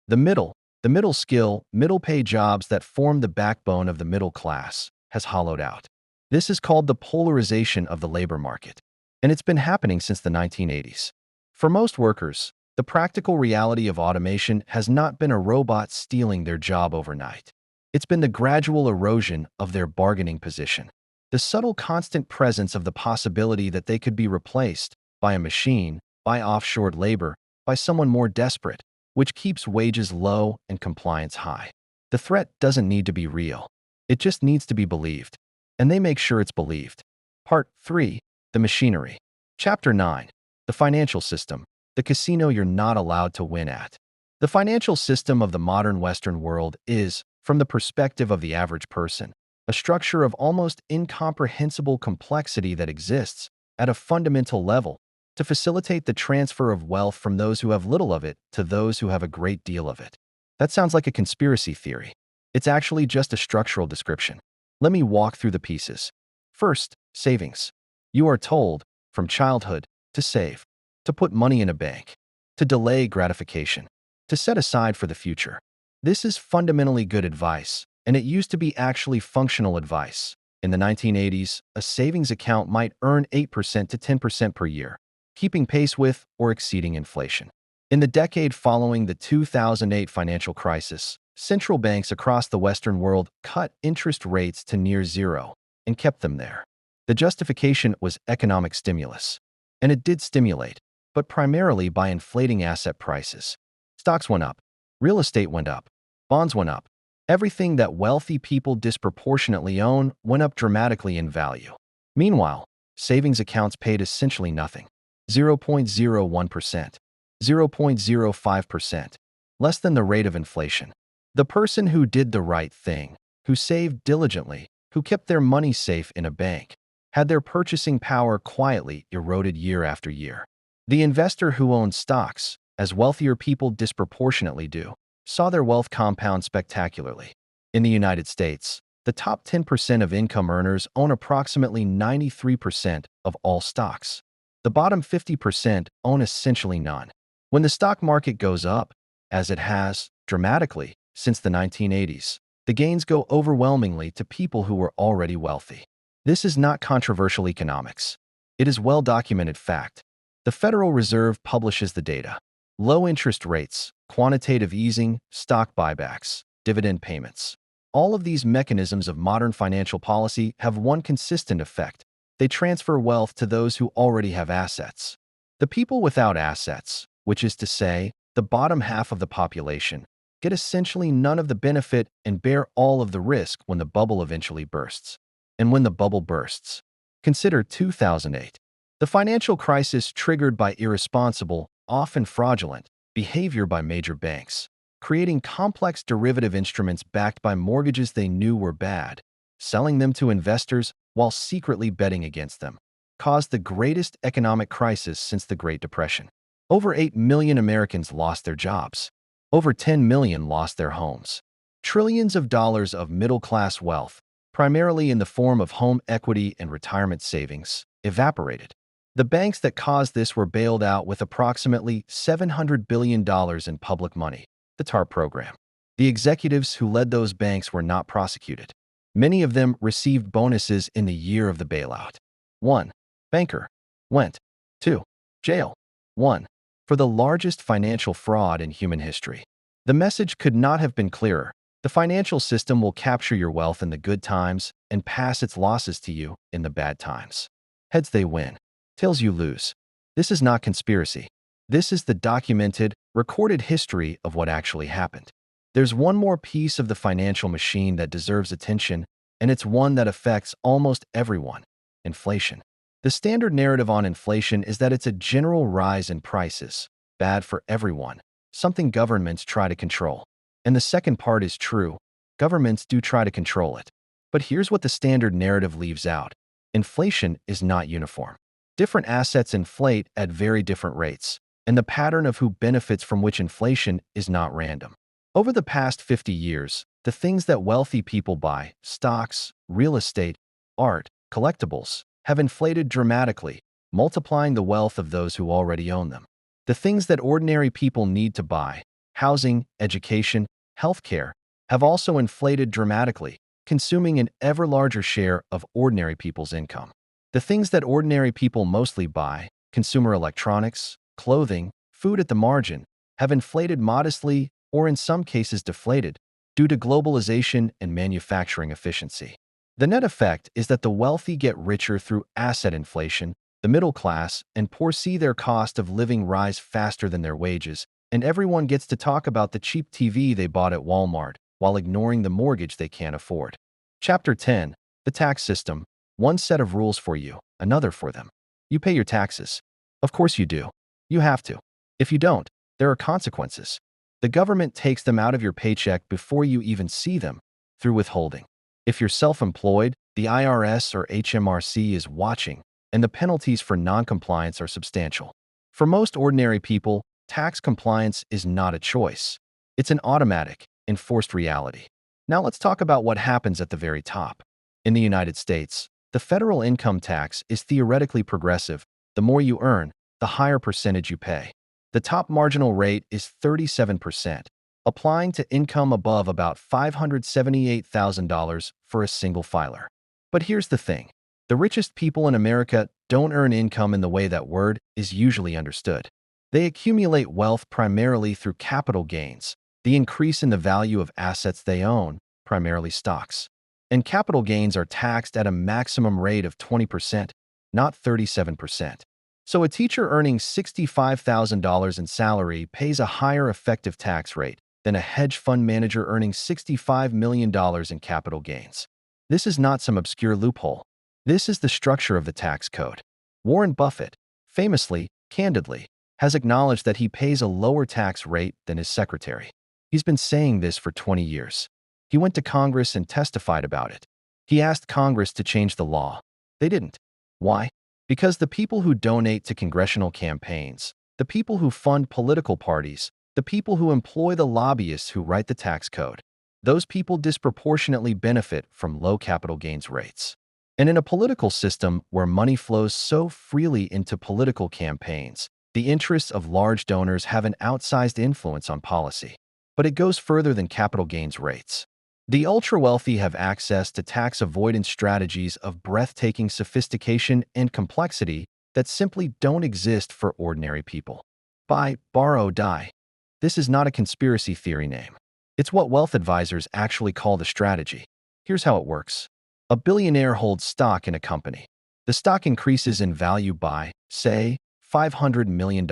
The middle skill, middle-paid jobs that form the backbone of the middle class, has hollowed out. This is called the polarization of the labor market, and it's been happening since the 1980s. For most workers, the practical reality of automation has not been a robot stealing their job overnight. It's been the gradual erosion of their bargaining position. The subtle constant presence of the possibility that they could be replaced by a machine, by offshored labor, by someone more desperate, which keeps wages low and compliance high. The threat doesn't need to be real. It just needs to be believed. And they make sure it's believed. Part 3. The Machinery. Chapter 9. The Financial System. The casino you're not allowed to win at. The financial system of the modern Western world is, from the perspective of the average person, a structure of almost incomprehensible complexity that exists, at a fundamental level, to facilitate the transfer of wealth from those who have little of it to those who have a great deal of it. That sounds like a conspiracy theory. It's actually just a structural description. Let me walk through the pieces. First, savings. You are told, from childhood, to save, to put money in a bank, to delay gratification, to set aside for the future. This is fundamentally good advice, and it used to be actually functional advice. In the 1980s, a savings account might earn 8% to 10% per year, keeping pace with or exceeding inflation. In the decade following the 2008 financial crisis, central banks across the Western world cut interest rates to near zero and kept them there. The justification was economic stimulus. And it did stimulate, but primarily by inflating asset prices. Stocks went up, real estate went up, bonds went up. Everything that wealthy people disproportionately own went up dramatically in value. Meanwhile, savings accounts paid essentially nothing. 0.01%, 0.05%, less than the rate of inflation. The person who did the right thing, who saved diligently, who kept their money safe in a bank, had their purchasing power quietly eroded year after year. The investor who owned stocks, as wealthier people disproportionately do, saw their wealth compound spectacularly. In the United States, the top 10% of income earners own approximately 93% of all stocks. The bottom 50% own essentially none. When the stock market goes up, as it has, dramatically, since the 1980s, the gains go overwhelmingly to people who were already wealthy. This is not controversial economics. It is well-documented fact. The Federal Reserve publishes the data. Low interest rates, quantitative easing, stock buybacks, dividend payments. All of these mechanisms of modern financial policy have one consistent effect. They transfer wealth to those who already have assets. The people without assets, which is to say, the bottom half of the population, get essentially none of the benefit and bear all of the risk when the bubble eventually bursts. And when the bubble bursts, consider 2008. The financial crisis triggered by irresponsible, often fraudulent, behavior by major banks, creating complex derivative instruments backed by mortgages they knew were bad, selling them to investors while secretly betting against them, caused the greatest economic crisis since the Great Depression. Over 8 million Americans lost their jobs. Over 10 million lost their homes. Trillions of dollars of middle-class wealth, primarily in the form of home equity and retirement savings, evaporated. The banks that caused this were bailed out with approximately $700 billion in public money, the TARP program. The executives who led those banks were not prosecuted. Many of them received bonuses in the year of the bailout. 1. Banker. Went. 2. Jail. 1. For the largest financial fraud in human history. The message could not have been clearer. The financial system will capture your wealth in the good times and pass its losses to you in the bad times. Heads they win. Tails you lose. This is not conspiracy. This is the documented, recorded history of what actually happened. There's one more piece of the financial machine that deserves attention, and it's one that affects almost everyone: inflation. The standard narrative on inflation is that it's a general rise in prices, bad for everyone, something governments try to control. And the second part is true. Governments do try to control it. But here's what the standard narrative leaves out. Inflation is not uniform. Different assets inflate at very different rates, and the pattern of who benefits from which inflation is not random. Over the past 50 years, the things that wealthy people buy, stocks, real estate, art, collectibles, have inflated dramatically, multiplying the wealth of those who already own them. The things that ordinary people need to buy, housing, education, healthcare, have also inflated dramatically, consuming an ever larger share of ordinary people's income. The things that ordinary people mostly buy, consumer electronics, clothing, food at the margin, have inflated modestly or in some cases deflated due to globalization and manufacturing efficiency. The net effect is that the wealthy get richer through asset inflation, the middle class and poor see their cost of living rise faster than their wages, and everyone gets to talk about the cheap TV they bought at Walmart while ignoring the mortgage they can't afford. Chapter 10. The Tax System. One set of rules for you, another for them. You pay your taxes. Of course you do. You have to. If you don't, there are consequences. The government takes them out of your paycheck before you even see them, through withholding. If you're self-employed, the IRS or HMRC is watching, and the penalties for non-compliance are substantial. For most ordinary people, tax compliance is not a choice. It's an automatic, enforced reality. Now let's talk about what happens at the very top. In the United States, the federal income tax is theoretically progressive. The more you earn, the higher percentage you pay. The top marginal rate is 37%, applying to income above about $578,000 for a single filer. But here's the thing. The richest people in America don't earn income in the way that word is usually understood. They accumulate wealth primarily through capital gains, the increase in the value of assets they own, primarily stocks. And capital gains are taxed at a maximum rate of 20%, not 37%. So a teacher earning $65,000 in salary pays a higher effective tax rate than a hedge fund manager earning $65 million in capital gains. This is not some obscure loophole. This is the structure of the tax code. Warren Buffett, famously, candidly, has acknowledged that he pays a lower tax rate than his secretary. He's been saying this for 20 years. He went to Congress and testified about it. He asked Congress to change the law. They didn't. Why? Because the people who donate to congressional campaigns, the people who fund political parties, the people who employ the lobbyists who write the tax code, those people disproportionately benefit from low capital gains rates. And in a political system where money flows so freely into political campaigns, the interests of large donors have an outsized influence on policy. But it goes further than capital gains rates. The ultra-wealthy have access to tax avoidance strategies of breathtaking sophistication and complexity that simply don't exist for ordinary people. Buy, borrow, die. This is not a conspiracy theory name. It's what wealth advisors actually call the strategy. Here's how it works. A billionaire holds stock in a company. The stock increases in value by, say, $500 million.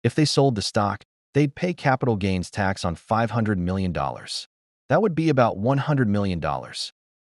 If they sold the stock, they'd pay capital gains tax on $500 million. That would be about $100 million.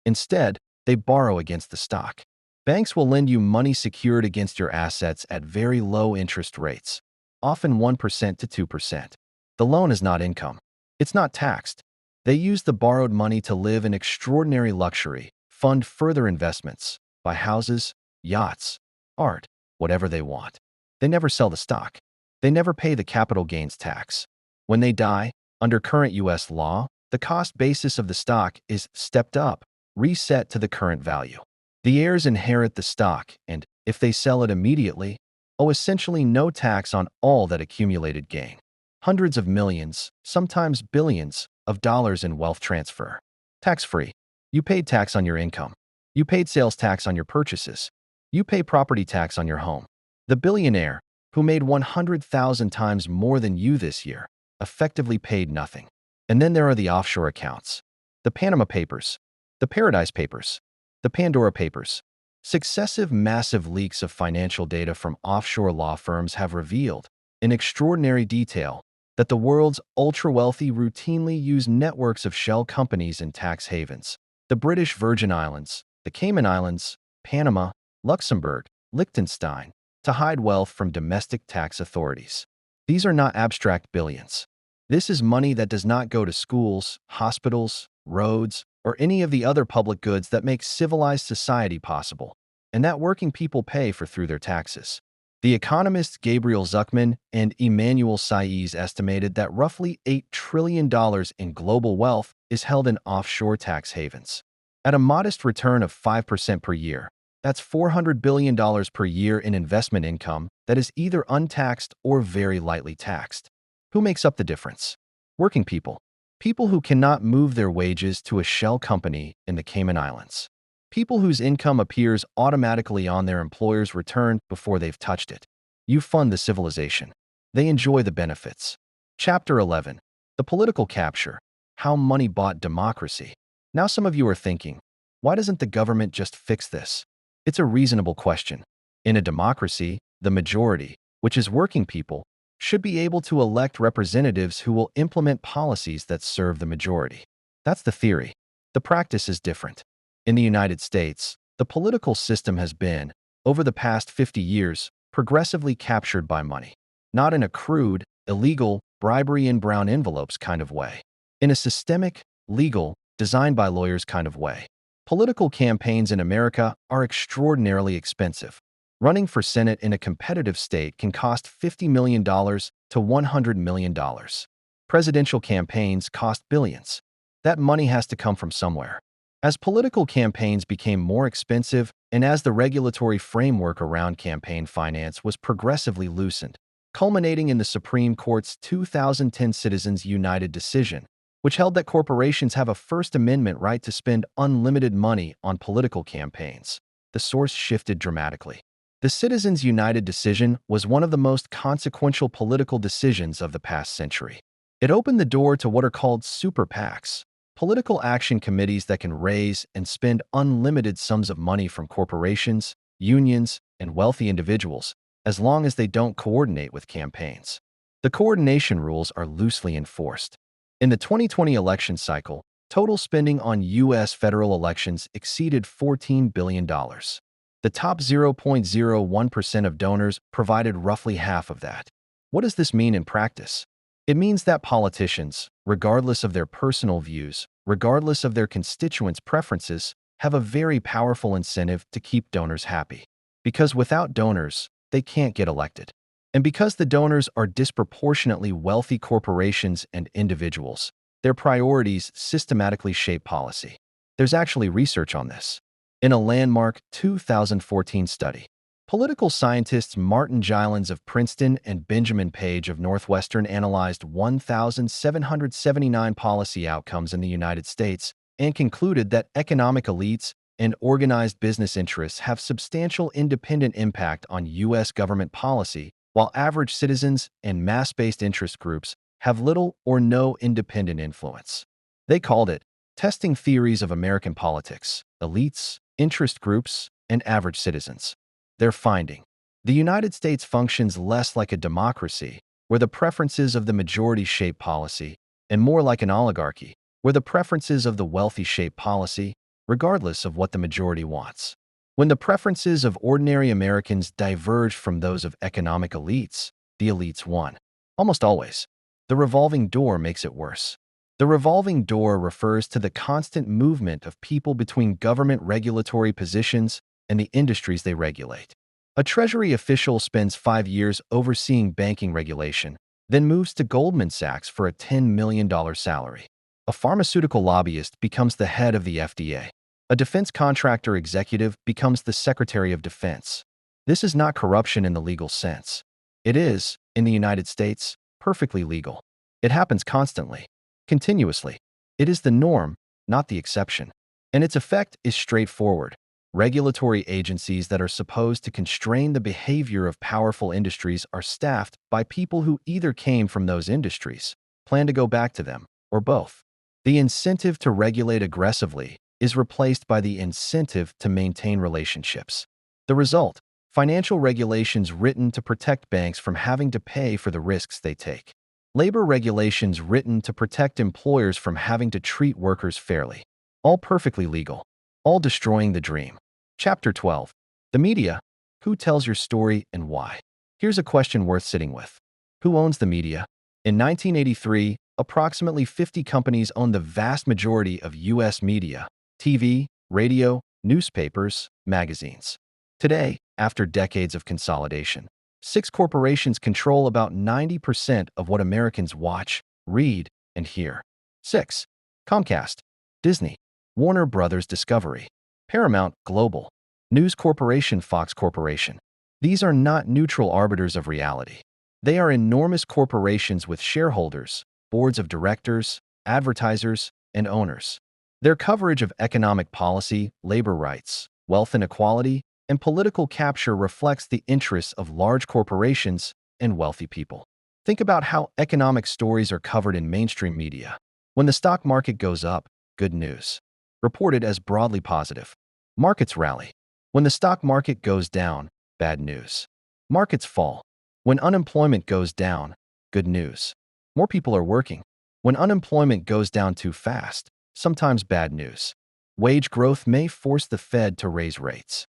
Instead, they borrow against the stock. Banks will lend you money secured against your assets at very low interest rates, often 1% to 2%. The loan is not income. It's not taxed. They use the borrowed money to live in extraordinary luxury, fund further investments, buy houses, yachts, art, whatever they want. They never sell the stock. They never pay the capital gains tax. When they die, under current U.S. law, the cost basis of the stock is stepped up, reset to the current value. The heirs inherit the stock and, if they sell it immediately, owe essentially no tax on all that accumulated gain. Hundreds of millions, sometimes billions, of dollars in wealth transfer. Tax-free. You paid tax on your income. You paid sales tax on your purchases. You pay property tax on your home. The billionaire, who made 100,000 times more than you this year, effectively paid nothing. And then there are the offshore accounts. The Panama Papers, the Paradise Papers, the Pandora Papers. Successive massive leaks of financial data from offshore law firms have revealed, in extraordinary detail, that the world's ultra-wealthy routinely use networks of shell companies in tax havens. The British Virgin Islands, the Cayman Islands, Panama, Luxembourg, Liechtenstein, to hide wealth from domestic tax authorities. These are not abstract billions. This is money that does not go to schools, hospitals, roads, or any of the other public goods that make civilized society possible, and that working people pay for through their taxes. The economists Gabriel Zuckman and Emmanuel Saez estimated that roughly $8 trillion in global wealth is held in offshore tax havens. At a modest return of 5% per year, that's $400 billion per year in investment income that is either untaxed or very lightly taxed. Who makes up the difference? Working people. People who cannot move their wages to a shell company in the Cayman Islands. People whose income appears automatically on their employer's return before they've touched it. You fund the civilization. They enjoy the benefits. Chapter 11. The Political Capture. How Money Bought Democracy. Now some of you are thinking, why doesn't the government just fix this? It's a reasonable question. In a democracy, the majority, which is working people, should be able to elect representatives who will implement policies that serve the majority. That's the theory. The practice is different. In the United States, the political system has been, over the past 50 years, progressively captured by money. Not in a crude, illegal, bribery in brown envelopes kind of way. In a systemic, legal, designed by lawyers kind of way. Political campaigns in America are extraordinarily expensive. Running for Senate in a competitive state can cost $50 million to $100 million. Presidential campaigns cost billions. That money has to come from somewhere. As political campaigns became more expensive and as the regulatory framework around campaign finance was progressively loosened, culminating in the Supreme Court's 2010 Citizens United decision, which held that corporations have a First Amendment right to spend unlimited money on political campaigns, the source shifted dramatically. The Citizens United decision was one of the most consequential political decisions of the past century. It opened the door to what are called super PACs, political action committees that can raise and spend unlimited sums of money from corporations, unions, and wealthy individuals, as long as they don't coordinate with campaigns. The coordination rules are loosely enforced. In the 2020 election cycle, total spending on U.S. federal elections exceeded $14 billion. The top 0.01% of donors provided roughly half of that. What does this mean in practice? It means that politicians, regardless of their personal views, regardless of their constituents' preferences, have a very powerful incentive to keep donors happy. Because without donors, they can't get elected. And because the donors are disproportionately wealthy corporations and individuals, their priorities systematically shape policy. There's actually research on this. In a landmark 2014 study, political scientists Martin Gilens of Princeton and Benjamin Page of Northwestern analyzed 1,779 policy outcomes in the United States and concluded that economic elites and organized business interests have substantial independent impact on U.S. government policy, while average citizens and mass-based interest groups have little or no independent influence. They called it testing theories of American politics, elites, interest groups, and average citizens. Their finding: the United States functions less like a democracy, where the preferences of the majority shape policy, and more like an oligarchy, where the preferences of the wealthy shape policy, regardless of what the majority wants. When the preferences of ordinary Americans diverge from those of economic elites, the elites won. Almost always. The revolving door makes it worse. The revolving door refers to the constant movement of people between government regulatory positions and the industries they regulate. A Treasury official spends 5 years overseeing banking regulation, then moves to Goldman Sachs for a $10 million salary. A pharmaceutical lobbyist becomes the head of the FDA. A defense contractor executive becomes the Secretary of Defense. This is not corruption in the legal sense. It is, in the United States, perfectly legal. It happens constantly, continuously. It is the norm, not the exception. And its effect is straightforward. Regulatory agencies that are supposed to constrain the behavior of powerful industries are staffed by people who either came from those industries, plan to go back to them, or both. The incentive to regulate aggressively is replaced by the incentive to maintain relationships. The result: financial regulations written to protect banks from having to pay for the risks they take. Labor regulations written to protect employers from having to treat workers fairly. All perfectly legal. All destroying the dream. Chapter 12. The media. Who tells your story and why? Here's a question worth sitting with. Who owns the media? In 1983, approximately 50 companies owned the vast majority of U.S. media: TV, radio, newspapers, magazines. Today, after decades of consolidation, 6 corporations control about 90% of what Americans watch, read, and hear. 6. Comcast, Disney, Warner Brothers Discovery, Paramount Global, News Corporation, Fox Corporation. These are not neutral arbiters of reality. They are enormous corporations with shareholders, boards of directors, advertisers, and owners. Their coverage of economic policy, labor rights, wealth inequality, and political capture reflects the interests of large corporations and wealthy people. Think about how economic stories are covered in mainstream media. When the stock market goes up, good news. Reported as broadly positive. Markets rally. When the stock market goes down, bad news. Markets fall. When unemployment goes down, good news. More people are working. When unemployment goes down too fast, sometimes bad news. Wage growth may force the Fed to raise rates.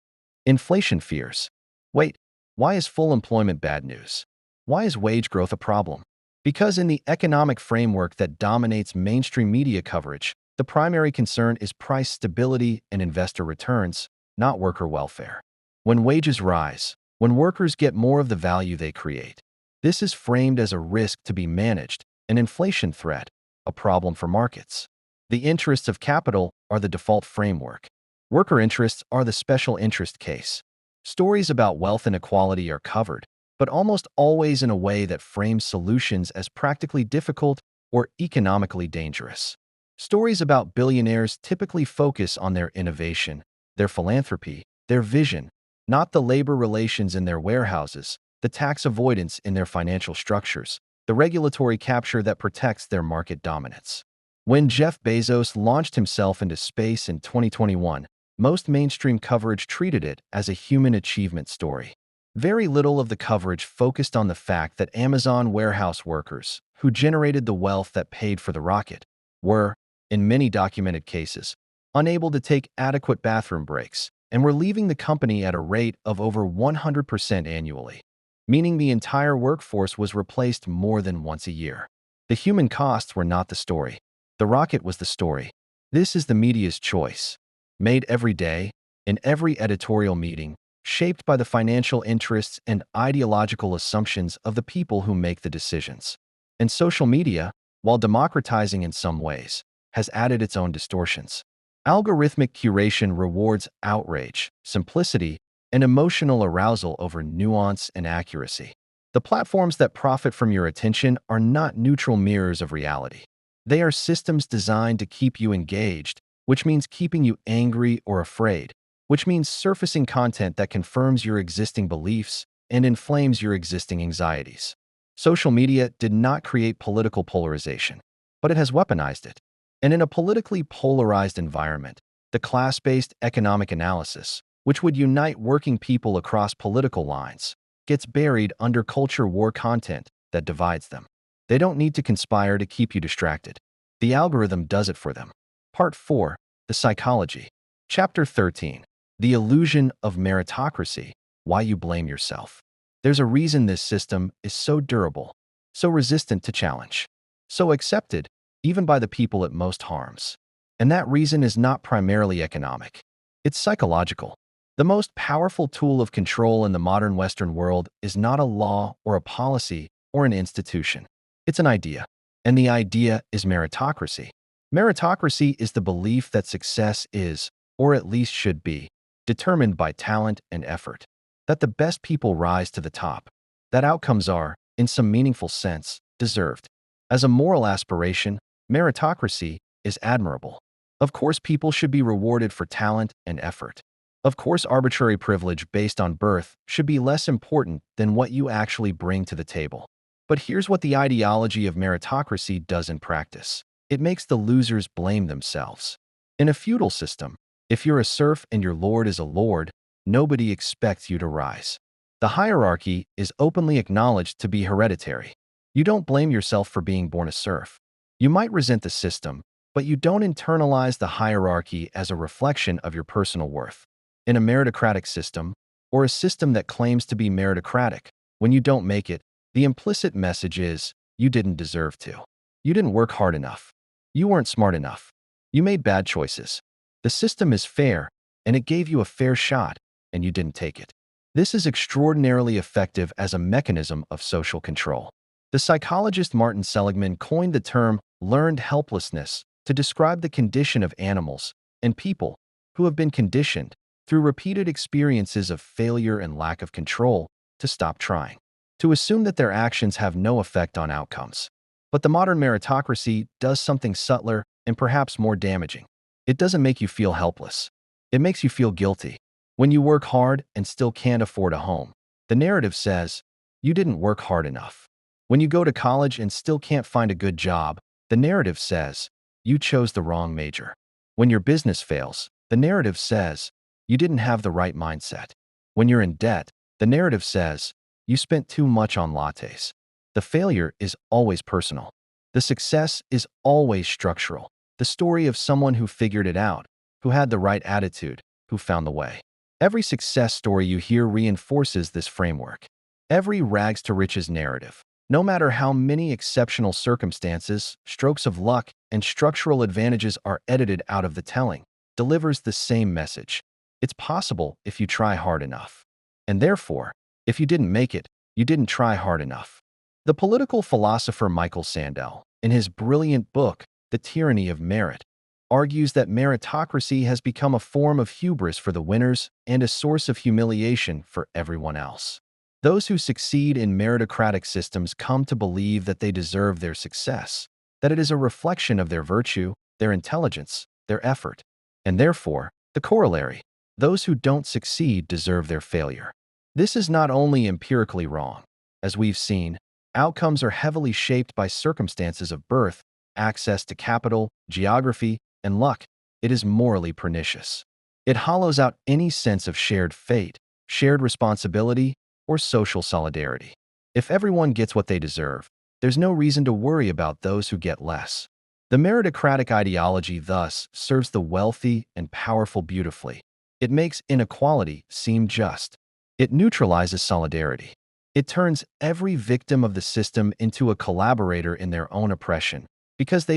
Inflation fears. Wait, why is full employment bad news? Why is wage growth a problem? Because in the economic framework that dominates mainstream media coverage, the primary concern is price stability and investor returns, not worker welfare. When wages rise, when workers get more of the value they create, this is framed as a risk to be managed, an inflation threat, a problem for markets. The interests of capital are the default framework. Worker interests are the special interest case. Stories about wealth inequality are covered, but almost always in a way that frames solutions as practically difficult or economically dangerous. Stories about billionaires typically focus on their innovation, their philanthropy, their vision, not the labor relations in their warehouses, the tax avoidance in their financial structures, the regulatory capture that protects their market dominance. When Jeff Bezos launched himself into space in 2021, most mainstream coverage treated it as a human achievement story. Very little of the coverage focused on the fact that Amazon warehouse workers, who generated the wealth that paid for the rocket, were, in many documented cases, unable to take adequate bathroom breaks and were leaving the company at a rate of over 100% annually, meaning the entire workforce was replaced more than once a year. The human costs were not the story. The rocket was the story. This is the media's choice, made every day, in every editorial meeting, shaped by the financial interests and ideological assumptions of the people who make the decisions. And social media, while democratizing in some ways, has added its own distortions. Algorithmic curation rewards outrage, simplicity, and emotional arousal over nuance and accuracy. The platforms that profit from your attention are not neutral mirrors of reality. They are systems designed to keep you engaged, which means keeping you angry or afraid, which means surfacing content that confirms your existing beliefs and inflames your existing anxieties. Social media did not create political polarization, but it has weaponized it. And in a politically polarized environment, the class-based economic analysis, which would unite working people across political lines, gets buried under culture war content that divides them. They don't need to conspire to keep you distracted. The algorithm does it for them. Part 4. The Psychology. Chapter 13. The Illusion of Meritocracy. Why you blame yourself. There's a reason this system is so durable, so resistant to challenge, so accepted even by the people it most harms. And that reason is not primarily economic. It's psychological. The most powerful tool of control in the modern Western world is not a law or a policy or an institution. It's an idea. And the idea is meritocracy. Meritocracy is the belief that success is, or at least should be, determined by talent and effort. That the best people rise to the top. That outcomes are, in some meaningful sense, deserved. As a moral aspiration, meritocracy is admirable. Of course, people should be rewarded for talent and effort. Of course, arbitrary privilege based on birth should be less important than what you actually bring to the table. But here's what the ideology of meritocracy does in practice. It makes the losers blame themselves. In a feudal system, if you're a serf and your lord is a lord, nobody expects you to rise. The hierarchy is openly acknowledged to be hereditary. You don't blame yourself for being born a serf. You might resent the system, but you don't internalize the hierarchy as a reflection of your personal worth. In a meritocratic system, or a system that claims to be meritocratic, when you don't make it, the implicit message is, you didn't deserve to. You didn't work hard enough. You weren't smart enough. You made bad choices. The system is fair, and it gave you a fair shot, and you didn't take it. This is extraordinarily effective as a mechanism of social control. The psychologist Martin Seligman coined the term learned helplessness to describe the condition of animals and people who have been conditioned, through repeated experiences of failure and lack of control, to stop trying, to assume that their actions have no effect on outcomes. But the modern meritocracy does something subtler and perhaps more damaging. It doesn't make you feel helpless. It makes you feel guilty. When you work hard and still can't afford a home, the narrative says, you didn't work hard enough. When you go to college and still can't find a good job, the narrative says, you chose the wrong major. When your business fails, the narrative says, you didn't have the right mindset. When you're in debt, the narrative says, you spent too much on lattes. The failure is always personal. The success is always structural. The story of someone who figured it out, who had the right attitude, who found the way. Every success story you hear reinforces this framework. Every rags to riches narrative, no matter how many exceptional circumstances, strokes of luck, and structural advantages are edited out of the telling, delivers the same message. It's possible if you try hard enough. And therefore, if you didn't make it, you didn't try hard enough. The political philosopher Michael Sandel, in his brilliant book, The Tyranny of Merit, argues that meritocracy has become a form of hubris for the winners and a source of humiliation for everyone else. Those who succeed in meritocratic systems come to believe that they deserve their success, that it is a reflection of their virtue, their intelligence, their effort, and therefore, the corollary, those who don't succeed deserve their failure. This is not only empirically wrong. As we've seen, outcomes are heavily shaped by circumstances of birth, access to capital, geography, and luck. It is morally pernicious. It hollows out any sense of shared fate, shared responsibility, or social solidarity. If everyone gets what they deserve, there's no reason to worry about those who get less. The meritocratic ideology thus serves the wealthy and powerful beautifully. It makes inequality seem just. It neutralizes solidarity. It turns every victim of the system into a collaborator in their own oppression, because they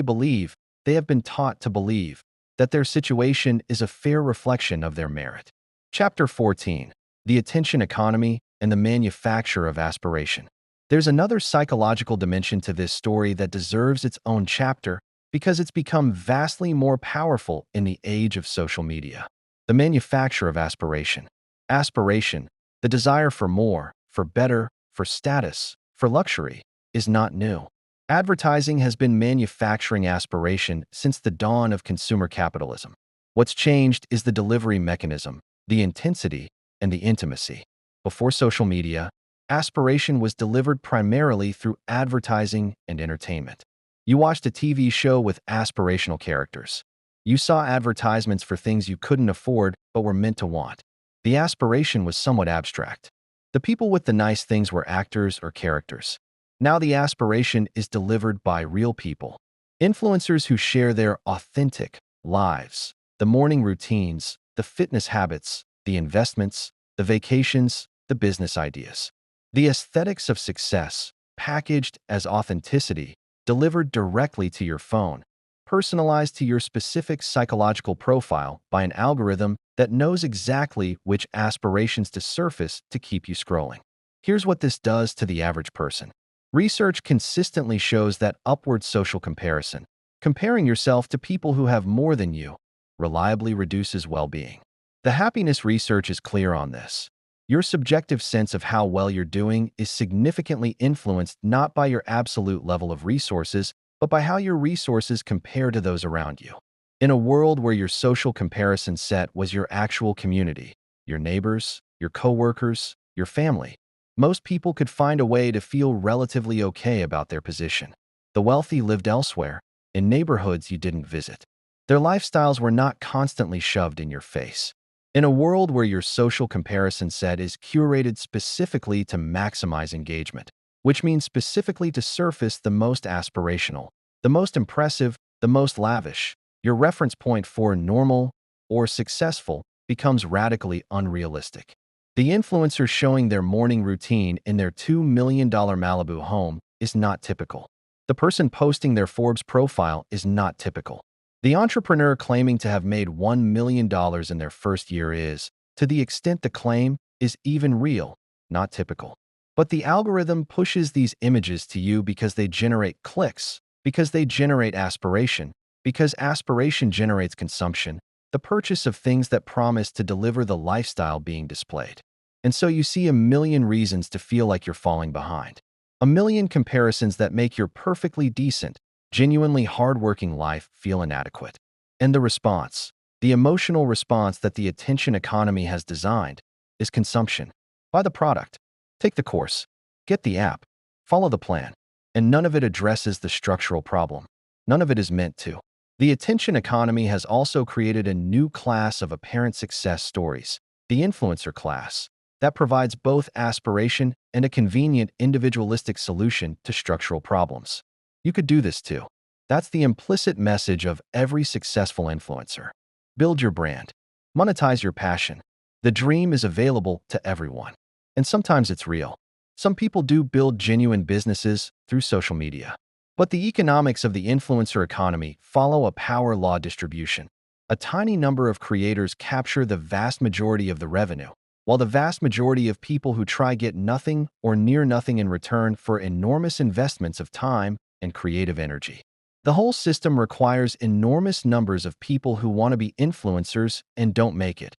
have been taught to believe, that their situation is a fair reflection of their merit. Chapter 14. The Attention Economy and the Manufacture of Aspiration. There's another psychological dimension to this story that deserves its own chapter because it's become vastly more powerful in the age of social media. The manufacture of aspiration. Aspiration, the desire for more, for better, for status, for luxury, is not new. Advertising has been manufacturing aspiration since the dawn of consumer capitalism. What's changed is the delivery mechanism, the intensity, and the intimacy. Before social media, aspiration was delivered primarily through advertising and entertainment. You watched a TV show with aspirational characters. You saw advertisements for things you couldn't afford but were meant to want. The aspiration was somewhat abstract. The people with the nice things were actors or characters. Now the aspiration is delivered by real people. Influencers who share their authentic lives, the morning routines, the fitness habits, the investments, the vacations, the business ideas. The aesthetics of success, packaged as authenticity, delivered directly to your phone, personalized to your specific psychological profile by an algorithm that knows exactly which aspirations to surface to keep you scrolling. Here's what this does to the average person. Research consistently shows that upward social comparison, comparing yourself to people who have more than you, reliably reduces well-being. The happiness research is clear on this. Your subjective sense of how well you're doing is significantly influenced not by your absolute level of resources, but by how your resources compare to those around you. In a world where your social comparison set was your actual community, your neighbors, your coworkers, your family, most people could find a way to feel relatively okay about their position. The wealthy lived elsewhere, in neighborhoods you didn't visit. Their lifestyles were not constantly shoved in your face. In a world where your social comparison set is curated specifically to maximize engagement, which means specifically to surface the most aspirational, the most impressive, the most lavish, your reference point for normal or successful becomes radically unrealistic. The influencer showing their morning routine in their $2 million Malibu home is not typical. The person posting their Forbes profile is not typical. The entrepreneur claiming to have made $1 million in their first year is, to the extent the claim is even real, not typical. But the algorithm pushes these images to you because they generate clicks, because they generate aspiration, because aspiration generates consumption, the purchase of things that promise to deliver the lifestyle being displayed. And so you see a million reasons to feel like you're falling behind. A million comparisons that make your perfectly decent, genuinely hardworking life feel inadequate. And the response, the emotional response that the attention economy has designed, is consumption. Buy the product, take the course, get the app, follow the plan. And none of it addresses the structural problem. None of it is meant to. The attention economy has also created a new class of apparent success stories, the influencer class, that provides both aspiration and a convenient individualistic solution to structural problems. You could do this too. That's the implicit message of every successful influencer. Build your brand. Monetize your passion. The dream is available to everyone. And sometimes it's real. Some people do build genuine businesses through social media. But the economics of the influencer economy follow a power law distribution. A tiny number of creators capture the vast majority of the revenue, while the vast majority of people who try get nothing or near nothing in return for enormous investments of time and creative energy. The whole system requires enormous numbers of people who want to be influencers and don't make it,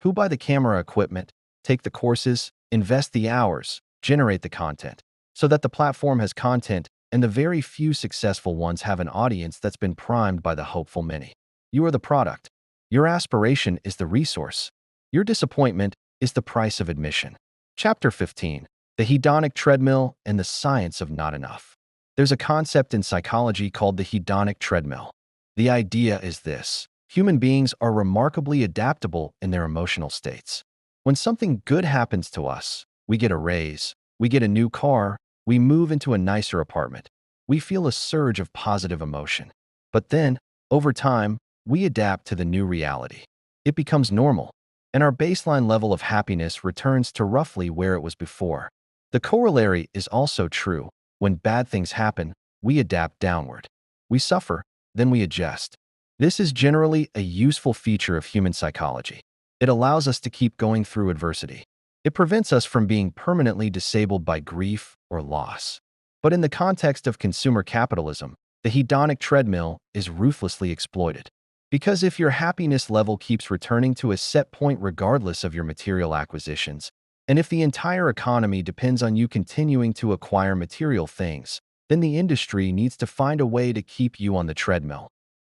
who buy the camera equipment, take the courses, invest the hours, generate the content, so that the platform has content and the very few successful ones have an audience that's been primed by the hopeful many. You are the product. Your aspiration is the resource. Your disappointment is the price of admission. Chapter 15. The hedonic treadmill and the science of not enough. There's a concept in psychology called the hedonic treadmill. The idea is this: human beings are remarkably adaptable in their emotional states. When something good happens to us, we get a raise, we get a new car, we move into a nicer apartment. We feel a surge of positive emotion. But then, over time, we adapt to the new reality. It becomes normal, and our baseline level of happiness returns to roughly where it was before. The corollary is also true. When bad things happen, we adapt downward. We suffer, then we adjust. This is generally a useful feature of human psychology. It allows us to keep going through adversity. It prevents us from being permanently disabled by grief or loss. But in the context of consumer capitalism, the hedonic treadmill is ruthlessly exploited. Because if your happiness level keeps returning to a set point regardless of your material acquisitions, and if the entire economy depends on you continuing to acquire material things, then the industry needs to find a way to keep you on the treadmill,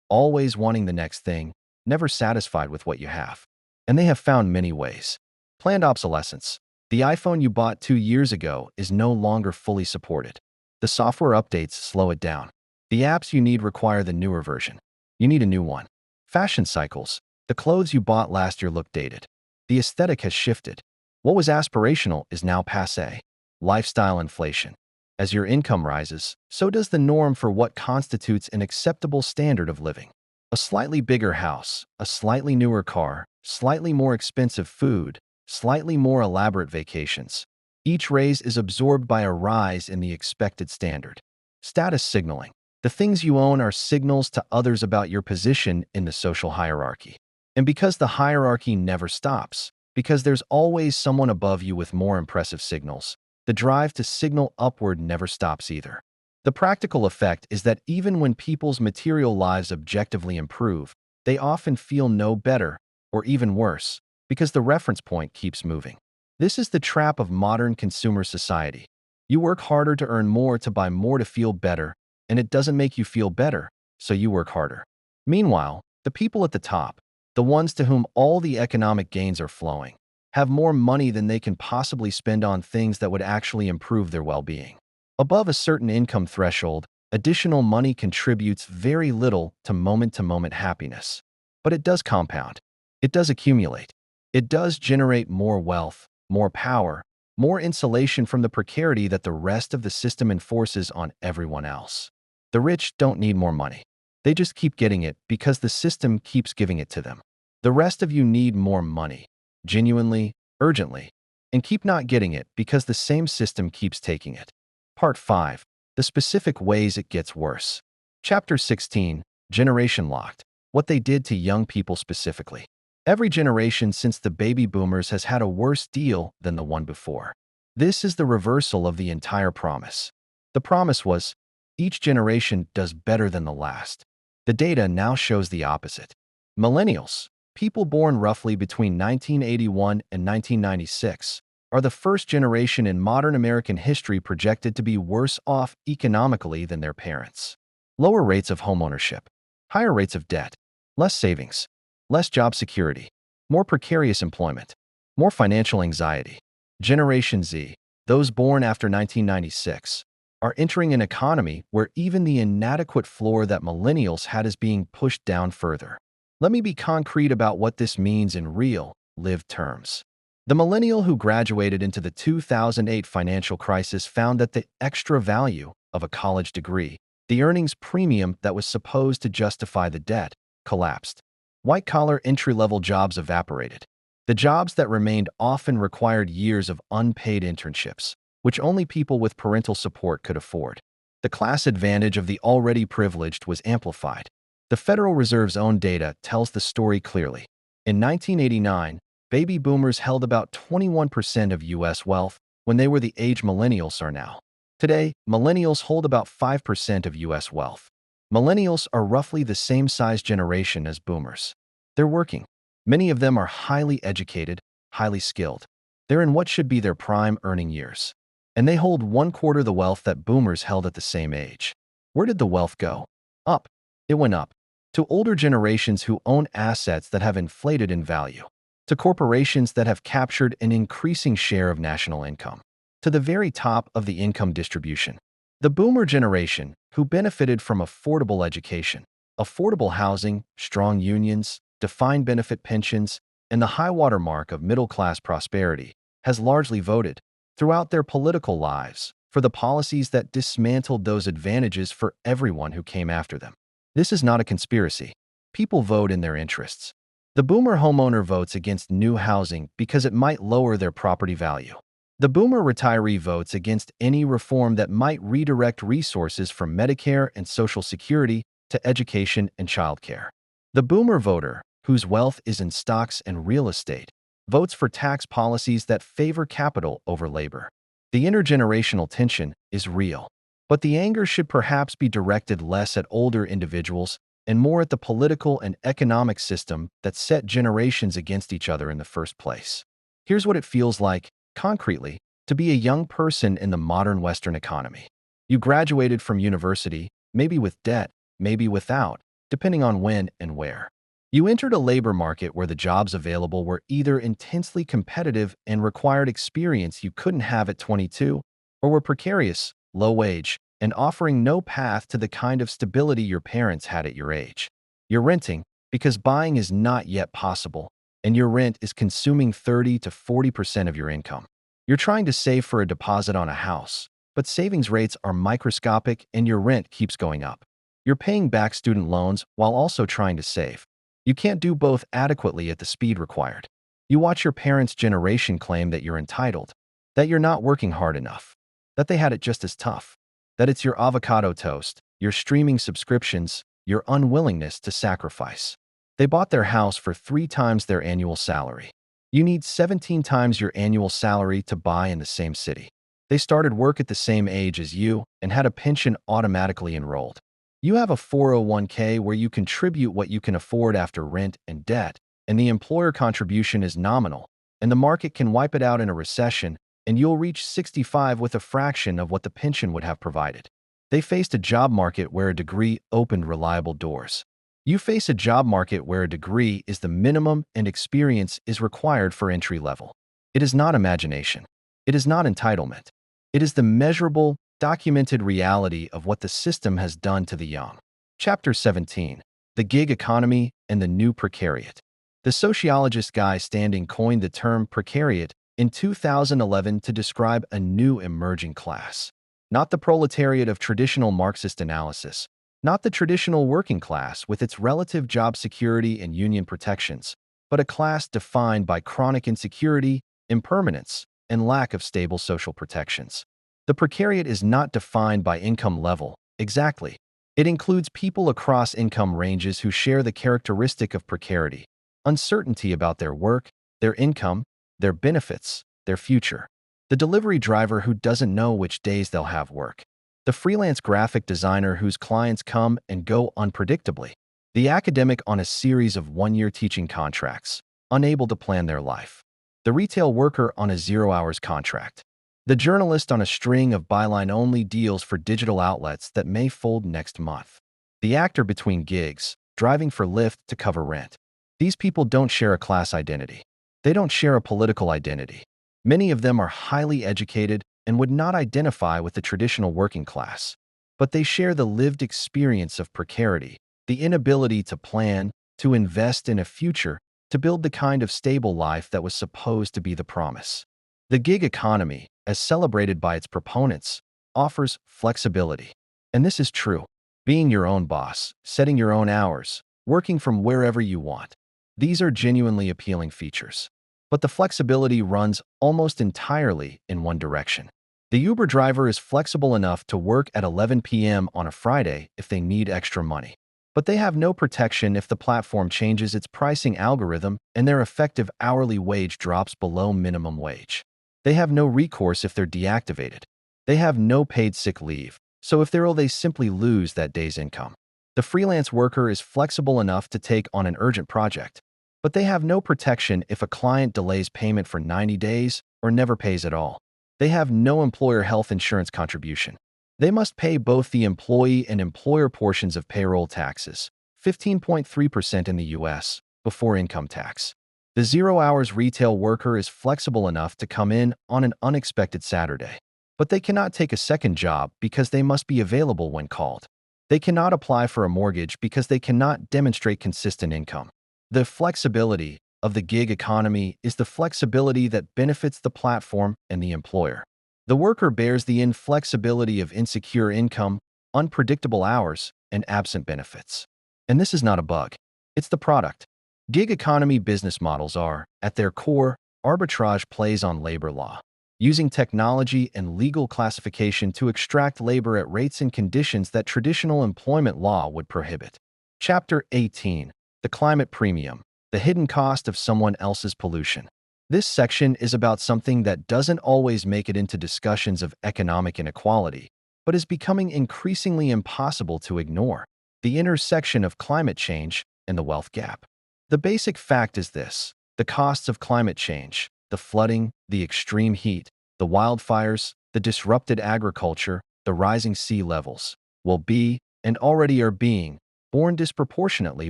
always wanting the next thing, never satisfied with what you have. And they have found many ways. Planned obsolescence. The iPhone you bought 2 years ago is no longer fully supported. The software updates slow it down. The apps you need require the newer version. You need a new one. Fashion cycles. The clothes you bought last year look dated. The aesthetic has shifted. What was aspirational is now passé. Lifestyle inflation. As your income rises, so does the norm for what constitutes an acceptable standard of living. A slightly bigger house, a slightly newer car, slightly more expensive food, slightly more elaborate vacations. Each raise is absorbed by a rise in the expected standard. Status signaling. The things you own are signals to others about your position in the social hierarchy. And because the hierarchy never stops, because there's always someone above you with more impressive signals, the drive to signal upward never stops either. The practical effect is that even when people's material lives objectively improve, they often feel no better, or even worse, because the reference point keeps moving. This is the trap of modern consumer society. You work harder to earn more to buy more to feel better, and it doesn't make you feel better, so you work harder. Meanwhile, the people at the top, the ones to whom all the economic gains are flowing, have more money than they can possibly spend on things that would actually improve their well-being. Above a certain income threshold, additional money contributes very little to moment-to-moment happiness. But it does compound. It does accumulate. It does generate more wealth, more power, more insulation from the precarity that the rest of the system enforces on everyone else. The rich don't need more money. They just keep getting it because the system keeps giving it to them. The rest of you need more money, genuinely, urgently, and keep not getting it because the same system keeps taking it. Part 5. The specific ways it gets worse. Chapter 16. Generation locked. What they did to young people specifically. Every generation since the baby boomers has had a worse deal than the one before. This is the reversal of the entire promise. The promise was, each generation does better than the last. The data now shows the opposite. Millennials, people born roughly between 1981 and 1996, are the first generation in modern American history projected to be worse off economically than their parents. Lower rates of homeownership, higher rates of debt, less savings, less job security, more precarious employment, more financial anxiety. Generation Z, those born after 1996, are entering an economy where even the inadequate floor that millennials had is being pushed down further. Let me be concrete about what this means in real, lived terms. The millennial who graduated into the 2008 financial crisis found that the extra value of a college degree, the earnings premium that was supposed to justify the debt, collapsed. White-collar entry-level jobs evaporated. The jobs that remained often required years of unpaid internships, which only people with parental support could afford. The class advantage of the already privileged was amplified. The Federal Reserve's own data tells the story clearly. In 1989, baby boomers held about 21% of U.S. wealth when they were the age millennials are now. Today, millennials hold about 5% of U.S. wealth. Millennials are roughly the same size generation as boomers. They're working. Many of them are highly educated, highly skilled. They're in what should be their prime earning years. And they hold 1/4 the wealth that boomers held at the same age. Where did the wealth go? Up. It went up. To older generations who own assets that have inflated in value. To corporations that have captured an increasing share of national income. To the very top of the income distribution. The boomer generation, who benefited from affordable education, affordable housing, strong unions, defined benefit pensions, and the high-water mark of middle-class prosperity, has largely voted, throughout their political lives, for the policies that dismantled those advantages for everyone who came after them. This is not a conspiracy. People vote in their interests. The boomer homeowner votes against new housing because it might lower their property value. The boomer retiree votes against any reform that might redirect resources from Medicare and Social Security to education and childcare. The boomer voter, whose wealth is in stocks and real estate, votes for tax policies that favor capital over labor. The intergenerational tension is real, but the anger should perhaps be directed less at older individuals and more at the political and economic system that set generations against each other in the first place. Here's what it feels like, concretely, to be a young person in the modern Western economy. You graduated from university, maybe with debt, maybe without, depending on when and where. You entered a labor market where the jobs available were either intensely competitive and required experience you couldn't have at 22, or were precarious, low-wage, and offering no path to the kind of stability your parents had at your age. You're renting because buying is not yet possible, and your rent is consuming 30 to 40% of your income. You're trying to save for a deposit on a house, but savings rates are microscopic and your rent keeps going up. You're paying back student loans while also trying to save. You can't do both adequately at the speed required. You watch your parents' generation claim that you're entitled, that you're not working hard enough, that they had it just as tough, that it's your avocado toast, your streaming subscriptions, your unwillingness to sacrifice. They bought their house for 3 times their annual salary. You need 17 times your annual salary to buy in the same city. They started work at the same age as you and had a pension automatically enrolled. You have a 401k where you contribute what you can afford after rent and debt, and the employer contribution is nominal, and the market can wipe it out in a recession, and you'll reach 65 with a fraction of what the pension would have provided. They faced a job market where a degree opened reliable doors. You face a job market where a degree is the minimum and experience is required for entry level. It is not imagination. It is not entitlement. It is the measurable, documented reality of what the system has done to the young. Chapter 17. The Gig Economy and the New Precariat. The sociologist Guy Standing coined the term precariat in 2011 to describe a new emerging class. Not the proletariat of traditional Marxist analysis, not the traditional working class with its relative job security and union protections, but a class defined by chronic insecurity, impermanence, and lack of stable social protections. The precariat is not defined by income level, exactly. It includes people across income ranges who share the characteristic of precarity: uncertainty about their work, their income, their benefits, their future. The delivery driver who doesn't know which days they'll have work. The freelance graphic designer whose clients come and go unpredictably. The academic on a series of one-year teaching contracts, unable to plan their life. the retail worker on a 0 hours contract, the journalist on a string of byline-only deals for digital outlets that may fold next month, the actor between gigs, driving for Lyft to cover rent. These people don't share a class identity. They don't share a political identity. Many of them are highly educated and would not identify with the traditional working class. But they share the lived experience of precarity, the inability to plan, to invest in a future, to build the kind of stable life that was supposed to be the promise. The gig economy, as celebrated by its proponents, offers flexibility. And this is true. Being your own boss, setting your own hours, working from wherever you want. These are genuinely appealing features. But the flexibility runs almost entirely in one direction. The Uber driver is flexible enough to work at 11 p.m. on a Friday if they need extra money. But they have no protection if the platform changes its pricing algorithm and their effective hourly wage drops below minimum wage. They have no recourse if they're deactivated. They have no paid sick leave, so if they're ill, they simply lose that day's income. The freelance worker is flexible enough to take on an urgent project, but they have no protection if a client delays payment for 90 days or never pays at all. They have no employer health insurance contribution. They must pay both the employee and employer portions of payroll taxes, 15.3% in the US, before income tax. The 0 hours retail worker is flexible enough to come in on an unexpected Saturday, but they cannot take a second job because they must be available when called. They cannot apply for a mortgage because they cannot demonstrate consistent income. The flexibility of the gig economy is the flexibility that benefits the platform and the employer. The worker bears the inflexibility of insecure income, unpredictable hours, and absent benefits. And this is not a bug. It's the product. Gig economy business models are, at their core, arbitrage plays on labor law, using technology and legal classification to extract labor at rates and conditions that traditional employment law would prohibit. Chapter 18. The Climate Premium. The hidden cost of someone else's pollution. This section is about something that doesn't always make it into discussions of economic inequality, but is becoming increasingly impossible to ignore: the intersection of climate change and the wealth gap. The basic fact is this: the costs of climate change, the flooding, the extreme heat, the wildfires, the disrupted agriculture, the rising sea levels, will be, and already are being, borne disproportionately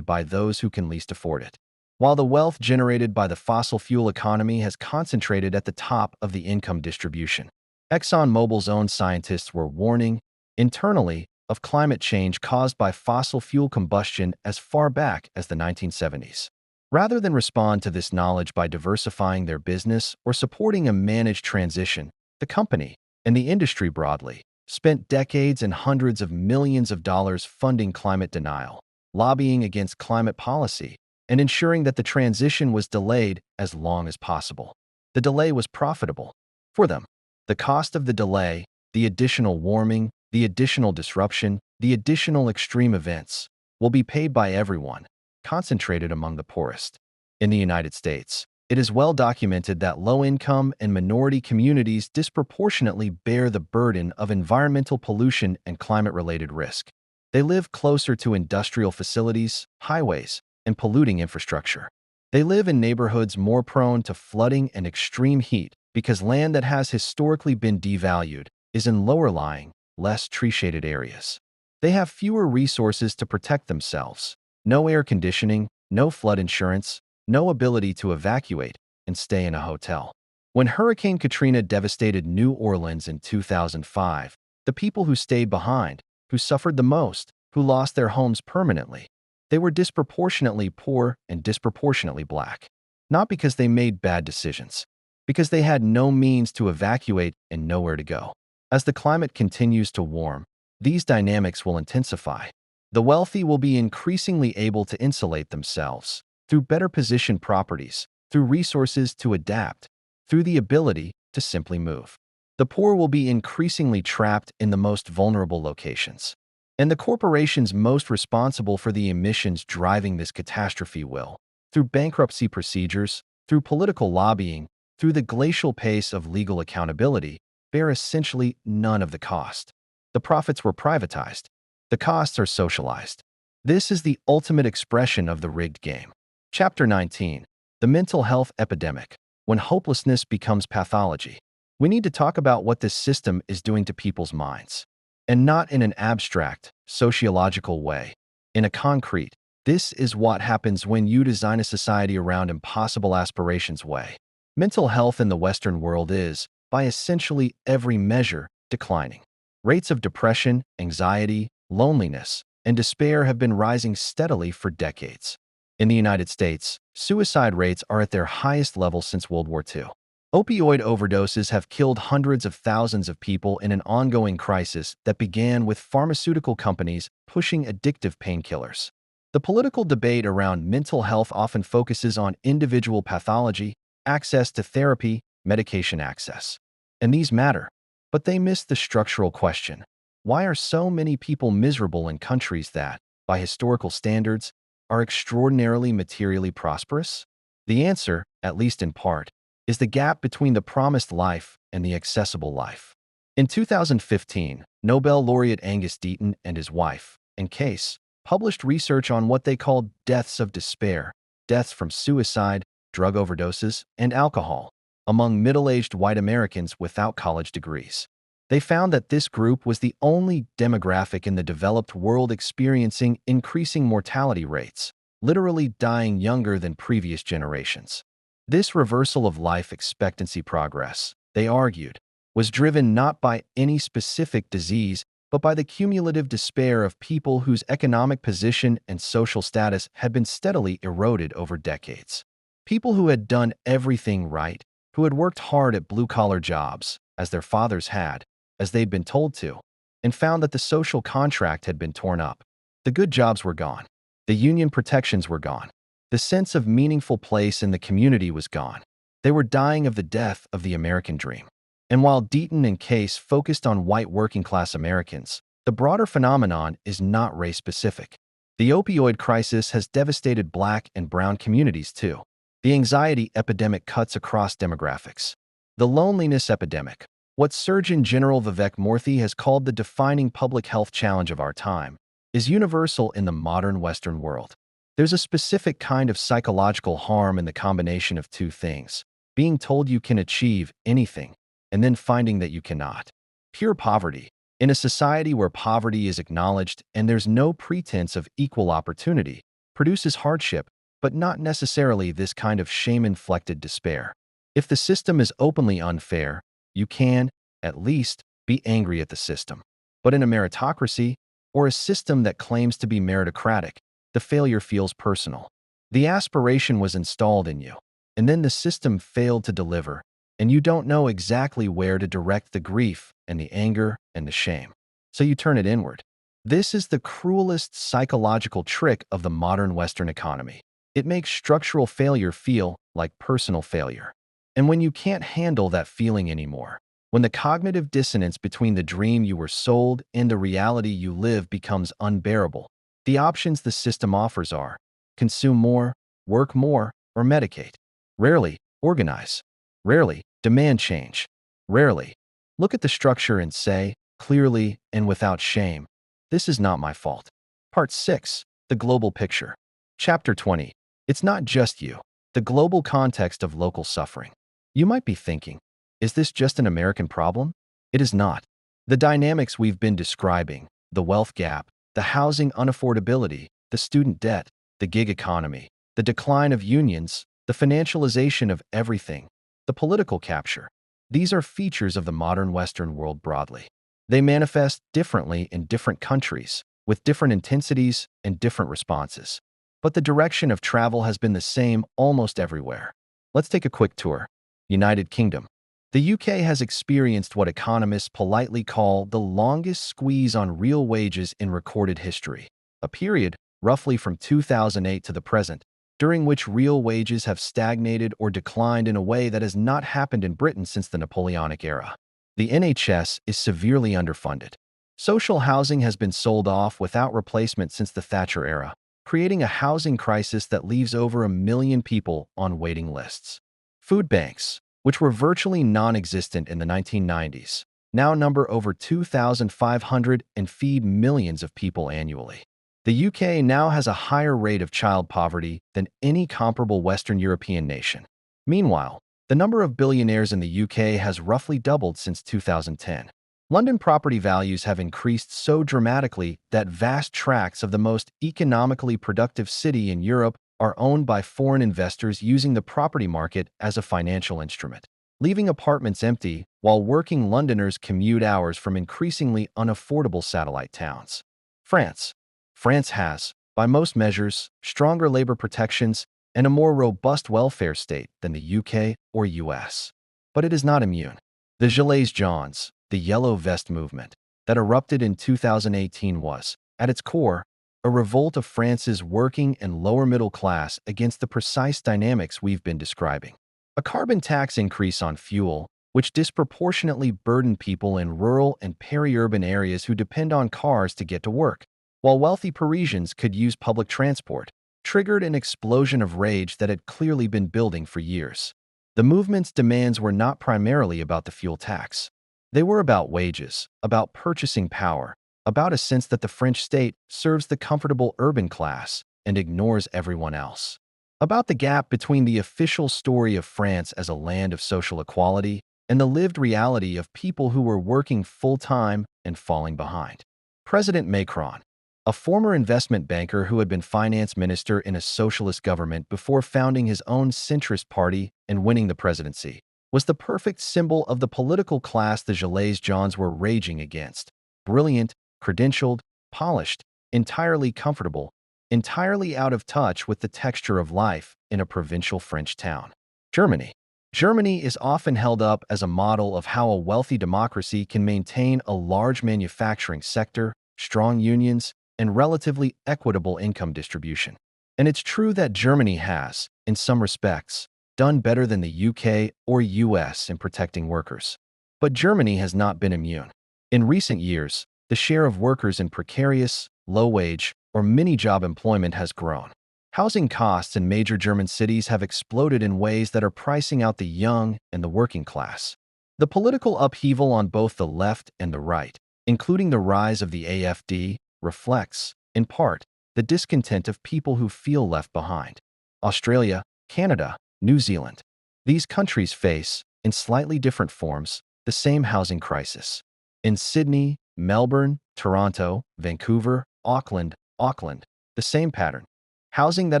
by those who can least afford it. While the wealth generated by the fossil fuel economy has concentrated at the top of the income distribution, ExxonMobil's own scientists were warning, internally, of climate change caused by fossil fuel combustion as far back as the 1970s. Rather than respond to this knowledge by diversifying their business or supporting a managed transition, the company, and the industry broadly, spent decades and hundreds of millions of dollars funding climate denial, lobbying against climate policy, and ensuring that the transition was delayed as long as possible. The delay was profitable for them. The cost of the delay, the additional warming, the additional disruption, the additional extreme events, will be paid by everyone, concentrated among the poorest. In the United States, it is well documented that low-income and minority communities disproportionately bear the burden of environmental pollution and climate-related risk. They live closer to industrial facilities, highways, and polluting infrastructure. They live in neighborhoods more prone to flooding and extreme heat because land that has historically been devalued is in lower-lying, less tree-shaded areas. They have fewer resources to protect themselves: no air conditioning, no flood insurance, no ability to evacuate and stay in a hotel. When Hurricane Katrina devastated New Orleans in 2005, the people who stayed behind, who suffered the most, who lost their homes permanently, they were disproportionately poor and disproportionately black. Not because they made bad decisions, because they had no means to evacuate and nowhere to go. As the climate continues to warm, these dynamics will intensify. The wealthy will be increasingly able to insulate themselves through better positioned properties, through resources to adapt, through the ability to simply move. The poor will be increasingly trapped in the most vulnerable locations. And the corporations most responsible for the emissions driving this catastrophe will, through bankruptcy procedures, through political lobbying, through the glacial pace of legal accountability, bear essentially none of the cost. The profits were privatized. The costs are socialized. This is the ultimate expression of the rigged game. Chapter 19. The Mental Health Epidemic. when hopelessness becomes pathology. We need to talk about what this system is doing to people's minds. And not in an abstract, sociological way. In a concrete, this is what happens when you design a society around impossible aspirations way. Mental health in the Western world is, by essentially every measure, declining. Rates of depression, anxiety, loneliness, and despair have been rising steadily for decades. In the United States, suicide rates are at their highest level since World War II. Opioid overdoses have killed hundreds of thousands of people in an ongoing crisis that began with pharmaceutical companies pushing addictive painkillers. The political debate around mental health often focuses on individual pathology, access to therapy, medication access. And these matter, but they miss the structural question. Why are so many people miserable in countries that, by historical standards, are extraordinarily materially prosperous? The answer, at least in part, is the gap between the promised life and the accessible life. In 2015, Nobel laureate Angus Deaton and his wife, and Case, published research on what they called deaths of despair, deaths from suicide, drug overdoses, and alcohol, among middle-aged white Americans without college degrees. They found that this group was the only demographic in the developed world experiencing increasing mortality rates, literally dying younger than previous generations. This reversal of life expectancy progress, they argued, was driven not by any specific disease, but by the cumulative despair of people whose economic position and social status had been steadily eroded over decades. People who had done everything right, who had worked hard at blue-collar jobs, as their fathers had, as they'd been told to, and found that the social contract had been torn up. The good jobs were gone. The union protections were gone. The sense of meaningful place in the community was gone. They were dying of the death of the American dream. And while Deaton and Case focused on white working-class Americans, the broader phenomenon is not race-specific. The opioid crisis has devastated Black and brown communities too. The anxiety epidemic cuts across demographics. The loneliness epidemic, what Surgeon General Vivek Murthy has called the defining public health challenge of our time, is universal in the modern Western world. There's a specific kind of psychological harm in the combination of two things: being told you can achieve anything, and then finding that you cannot. Pure poverty. In a society where poverty is acknowledged and there's no pretense of equal opportunity, produces hardship, but not necessarily this kind of shame-inflected despair. If the system is openly unfair, you can, at least, be angry at the system. But in a meritocracy, or a system that claims to be meritocratic, the failure feels personal. The aspiration was installed in you, and then the system failed to deliver, and you don't know exactly where to direct the grief and the anger and the shame. So you turn it inward. This is the cruelest psychological trick of the modern Western economy. It makes structural failure feel like personal failure. And when you can't handle that feeling anymore, when the cognitive dissonance between the dream you were sold and the reality you live becomes unbearable, the options the system offers are consume more, work more, or medicate. Rarely, organize. Rarely, demand change. Rarely, look at the structure and say, clearly and without shame, this is not my fault. Part 6. The Global Picture. Chapter 20. It's not just you. The global context of local suffering. You might be thinking, is this just an American problem? It is not. The dynamics we've been describing, the wealth gap, the housing unaffordability, the student debt, the gig economy, the decline of unions, the financialization of everything, the political capture. These are features of the modern Western world broadly. They manifest differently in different countries, with different intensities and different responses. But the direction of travel has been the same almost everywhere. Let's take a quick tour. United Kingdom. The UK has experienced what economists politely call the longest squeeze on real wages in recorded history, a period, roughly from 2008 to the present, during which real wages have stagnated or declined in a way that has not happened in Britain since the Napoleonic era. The NHS is severely underfunded. Social housing has been sold off without replacement since the Thatcher era, creating a housing crisis that leaves over 1 million people on waiting lists. Food banks, which were virtually non-existent in the 1990s, now number over 2,500 and feed millions of people annually. The UK now has a higher rate of child poverty than any comparable Western European nation. Meanwhile, The number of billionaires in the UK has roughly doubled since 2010. London property values have increased so dramatically that vast tracts of the most economically productive city in Europe are owned by foreign investors using the property market as a financial instrument, leaving apartments empty while working Londoners commute hours from increasingly unaffordable satellite towns. France. France has, by most measures, stronger labor protections and a more robust welfare state than the UK or US. But it is not immune. The Gilets jaunes, the Yellow Vest movement, that erupted in 2018 was, at its core, a revolt of France's working and lower middle class against the precise dynamics we've been describing. A carbon tax increase on fuel, which disproportionately burdened people in rural and peri-urban areas who depend on cars to get to work, while wealthy Parisians could use public transport, triggered an explosion of rage that had clearly been building for years. The movement's demands were not primarily about the fuel tax. They were about wages, about purchasing power, about a sense that the French state serves the comfortable urban class and ignores everyone else. About the gap between the official story of France as a land of social equality and the lived reality of people who were working full-time and falling behind. President Macron, a former investment banker who had been finance minister in a socialist government before founding his own centrist party and winning the presidency, was the perfect symbol of the political class the Gilets jaunes were raging against. Brilliant, credentialed, polished, entirely comfortable, entirely out of touch with the texture of life in a provincial French town. Germany. Germany is often held up as a model of how a wealthy democracy can maintain a large manufacturing sector, strong unions, and relatively equitable income distribution. And it's true that Germany has, in some respects, done better than the UK or US in protecting workers. But Germany has not been immune. In recent years, the share of workers in precarious, low-wage, or mini-job employment has grown. Housing costs in major German cities have exploded in ways that are pricing out the young and the working class. The political upheaval on both the left and the right, including the rise of the AfD, reflects, in part, the discontent of people who feel left behind. Australia, Canada, New Zealand. These countries face, in slightly different forms, the same housing crisis. In Sydney, Melbourne, Toronto, Vancouver, Auckland, the same pattern. Housing that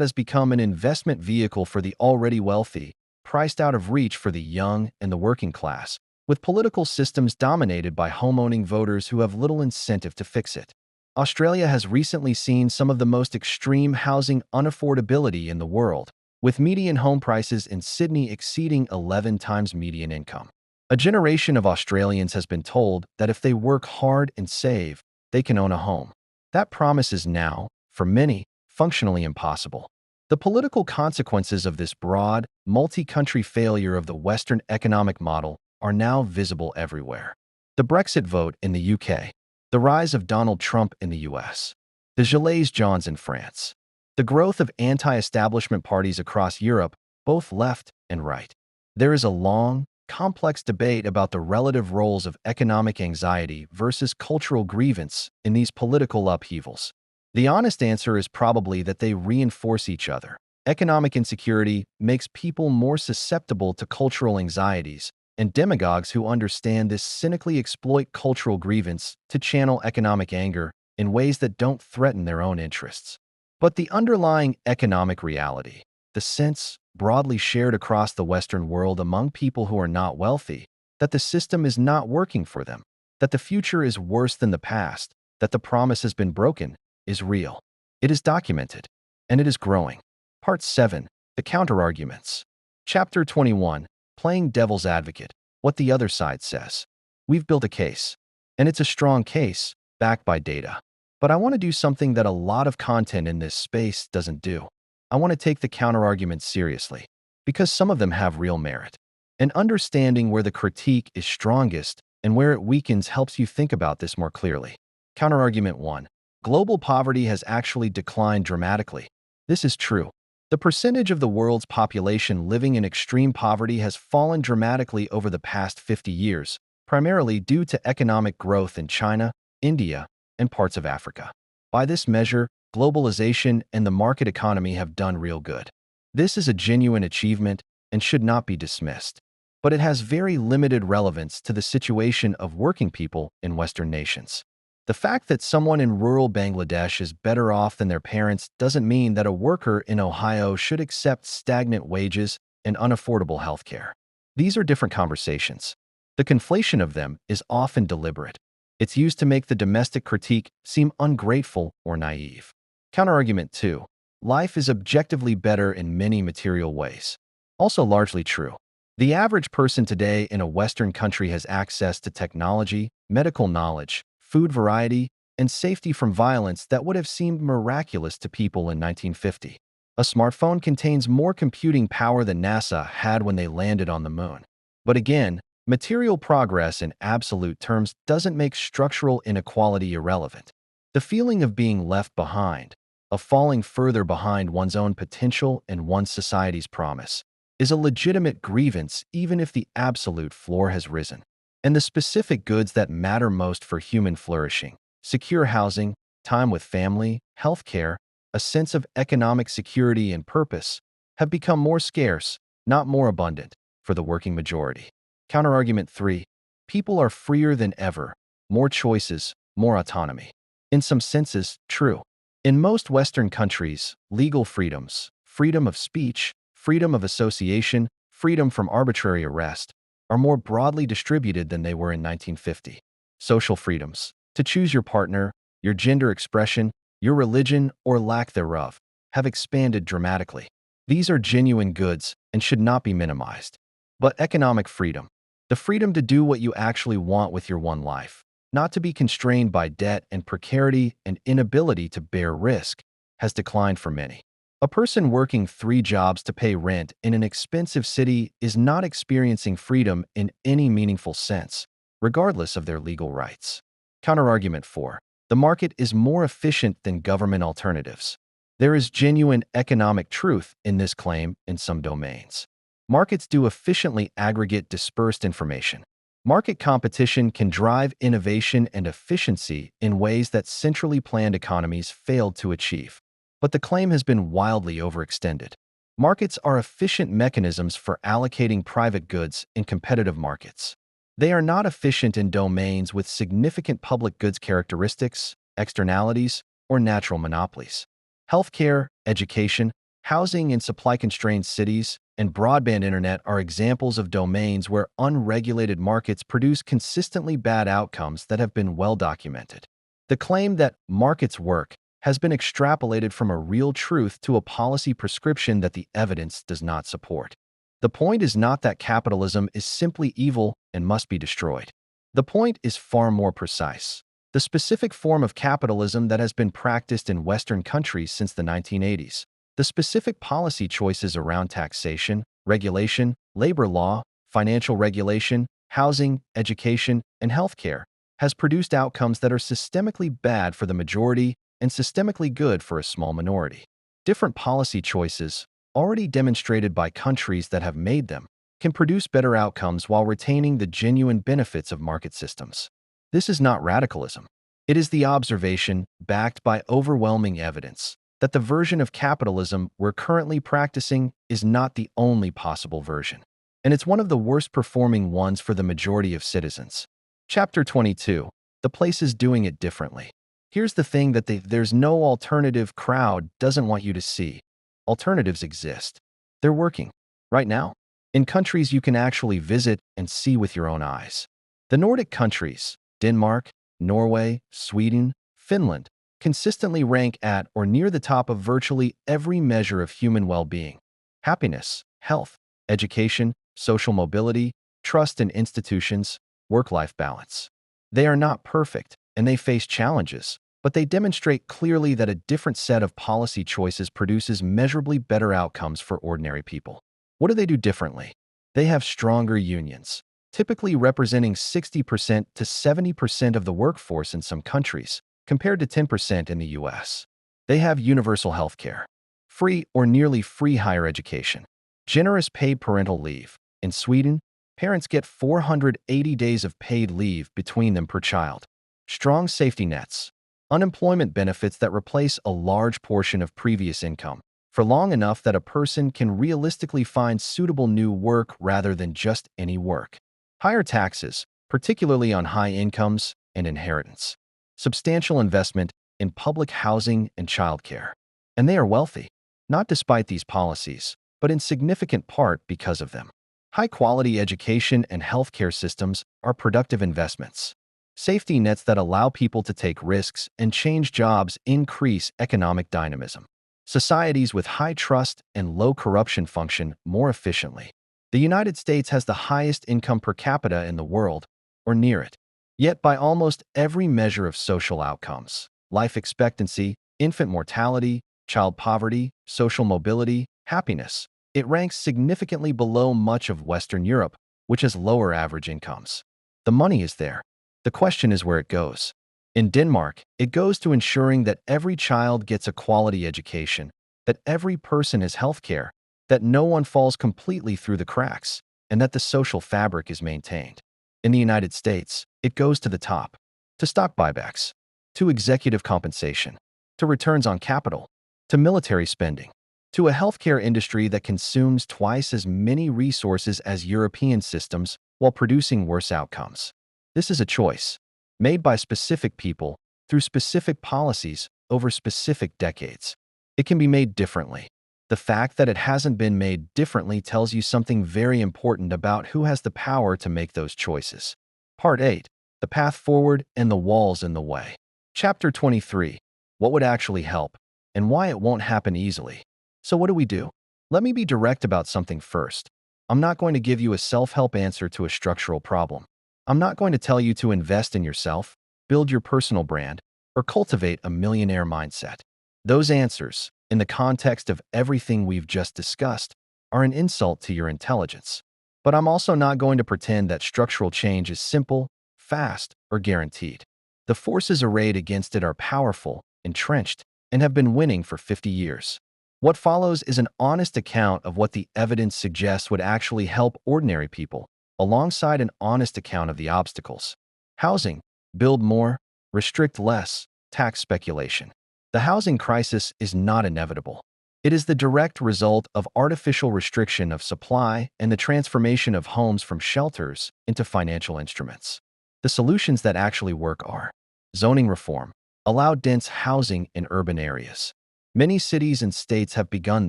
has become an investment vehicle for the already wealthy, priced out of reach for the young and the working class, with political systems dominated by homeowning voters who have little incentive to fix it. Australia has recently seen some of the most extreme housing unaffordability in the world, with median home prices in Sydney exceeding 11 times median income. A generation of Australians has been told that if they work hard and save, they can own a home. That promise is now, for many, functionally impossible. The political consequences of this broad, multi-country failure of the Western economic model are now visible everywhere. The Brexit vote in the UK, the rise of Donald Trump in the US, the Gilets jaunes in France, the growth of anti-establishment parties across Europe, both left and right. There is a long, complex debate about the relative roles of economic anxiety versus cultural grievance in these political upheavals. The honest answer is probably that they reinforce each other. Economic insecurity makes people more susceptible to cultural anxieties, and demagogues who understand this cynically exploit cultural grievance to channel economic anger in ways that don't threaten their own interests. But the underlying economic reality, the sense, broadly shared across the Western world among people who are not wealthy, that the system is not working for them, that the future is worse than the past, that the promise has been broken, is real. It is documented, and it is growing. Part 7. The Counterarguments. Chapter 21. Playing Devil's Advocate. What the other side says. We've built a case, and it's a strong case, backed by data. But I want to do something that a lot of content in this space doesn't do. I want to take the counterarguments seriously, because some of them have real merit. And understanding where the critique is strongest and where it weakens helps you think about this more clearly. Counterargument 1. Global poverty has actually declined dramatically. This is true. The percentage of the world's population living in extreme poverty has fallen dramatically over the past 50 years, primarily due to economic growth in China, India, and parts of Africa. By this measure, globalization and the market economy have done real good. This is a genuine achievement, and should not be dismissed. But it has very limited relevance to the situation of working people in Western nations. The fact that someone in rural Bangladesh is better off than their parents doesn't mean that a worker in Ohio should accept stagnant wages and unaffordable health care. These are different conversations. The conflation of them is often deliberate. It's used to make the domestic critique seem ungrateful or naive. Counterargument 2. Life is objectively better in many material ways. Also largely true. The average person today in a Western country has access to technology, medical knowledge, food variety, and safety from violence that would have seemed miraculous to people in 1950. A smartphone contains more computing power than NASA had when they landed on the moon. But again, material progress in absolute terms doesn't make structural inequality irrelevant. The feeling of being left behind, of falling further behind one's own potential and one's society's promise, is a legitimate grievance even if the absolute floor has risen. And the specific goods that matter most for human flourishing, secure housing, time with family, health care, a sense of economic security and purpose, have become more scarce, not more abundant, for the working majority. Counterargument 3. People are freer than ever, more choices, more autonomy. In some senses, true. In most Western countries, legal freedoms, freedom of speech, freedom of association, freedom from arbitrary arrest, are more broadly distributed than they were in 1950. Social freedoms, to choose your partner, your gender expression, your religion, or lack thereof, have expanded dramatically. These are genuine goods and should not be minimized. But economic freedom, the freedom to do what you actually want with your one life, not to be constrained by debt and precarity and inability to bear risk, has declined for many. A person working 3 jobs to pay rent in an expensive city is not experiencing freedom in any meaningful sense, regardless of their legal rights. Counterargument 4. The market is more efficient than government alternatives. There is genuine economic truth in this claim in some domains. Markets do efficiently aggregate dispersed information. Market competition can drive innovation and efficiency in ways that centrally planned economies failed to achieve. But the claim has been wildly overextended. Markets are efficient mechanisms for allocating private goods in competitive markets. They are not efficient in domains with significant public goods characteristics, externalities, or natural monopolies. Healthcare, education, housing in supply-constrained cities, and broadband internet are examples of domains where unregulated markets produce consistently bad outcomes that have been well documented. The claim that markets work has been extrapolated from a real truth to a policy prescription that the evidence does not support. The point is not that capitalism is simply evil and must be destroyed. The point is far more precise. The specific form of capitalism that has been practiced in Western countries since the 1980s, the specific policy choices around taxation, regulation, labor law, financial regulation, housing, education, and healthcare, has produced outcomes that are systemically bad for the majority and systemically good for a small minority. Different policy choices, already demonstrated by countries that have made them, can produce better outcomes while retaining the genuine benefits of market systems. This is not radicalism. It is the observation, backed by overwhelming evidence, that the version of capitalism we're currently practicing is not the only possible version. And it's one of the worst performing ones for the majority of citizens. Chapter 22. The places doing it differently. Here's the thing that there's no alternative crowd doesn't want you to see. Alternatives exist. They're working. Right now. In countries you can actually visit and see with your own eyes. The Nordic countries, Denmark, Norway, Sweden, Finland, consistently rank at or near the top of virtually every measure of human well-being. Happiness, health, education, social mobility, trust in institutions, work-life balance. They are not perfect, and they face challenges, but they demonstrate clearly that a different set of policy choices produces measurably better outcomes for ordinary people. What do they do differently? They have stronger unions, typically representing 60% to 70% of the workforce in some countries, compared to 10% in the US. They have universal health care, free or nearly free higher education, generous paid parental leave. In Sweden, parents get 480 days of paid leave between them per child. Strong safety nets, unemployment benefits that replace a large portion of previous income. for long enough that a person can realistically find suitable new work rather than just any work. Higher taxes, particularly on high incomes and inheritance. Substantial investment in public housing and childcare. And they are wealthy, not despite these policies, but in significant part because of them. High-quality education and healthcare systems are productive investments. Safety nets that allow people to take risks and change jobs increase economic dynamism. Societies with high trust and low corruption function more efficiently. The United States has the highest income per capita in the world, or near it. Yet by almost every measure of social outcomes, life expectancy, infant mortality, child poverty, social mobility, happiness, it ranks significantly below much of Western Europe, which has lower average incomes. The money is there. The question is where it goes. In Denmark, it goes to ensuring that every child gets a quality education, that every person has health care, that no one falls completely through the cracks, and that the social fabric is maintained. In the United States, it goes to the top, to stock buybacks, to executive compensation, to returns on capital, to military spending, to a healthcare industry that consumes twice as many resources as European systems while producing worse outcomes. This is a choice, made by specific people through specific policies over specific decades. It can be made differently. The fact that it hasn't been made differently tells you something very important about who has the power to make those choices. Part 8. The Path Forward and the Walls in the Way. Chapter 23. What would actually help, and why it won't happen easily. So what do? Let me be direct about something first. I'm not going to give you a self-help answer to a structural problem. I'm not going to tell you to invest in yourself, build your personal brand, or cultivate a millionaire mindset. Those answers, in the context of everything we've just discussed, are an insult to your intelligence. But I'm also not going to pretend that structural change is simple, fast, or guaranteed. The forces arrayed against it are powerful, entrenched, and have been winning for 50 years. What follows is an honest account of what the evidence suggests would actually help ordinary people, alongside an honest account of the obstacles. Housing, build more, restrict less, tax speculation. The housing crisis is not inevitable. It is the direct result of artificial restriction of supply and the transformation of homes from shelters into financial instruments. The solutions that actually work are zoning reform, allow dense housing in urban areas. Many cities and states have begun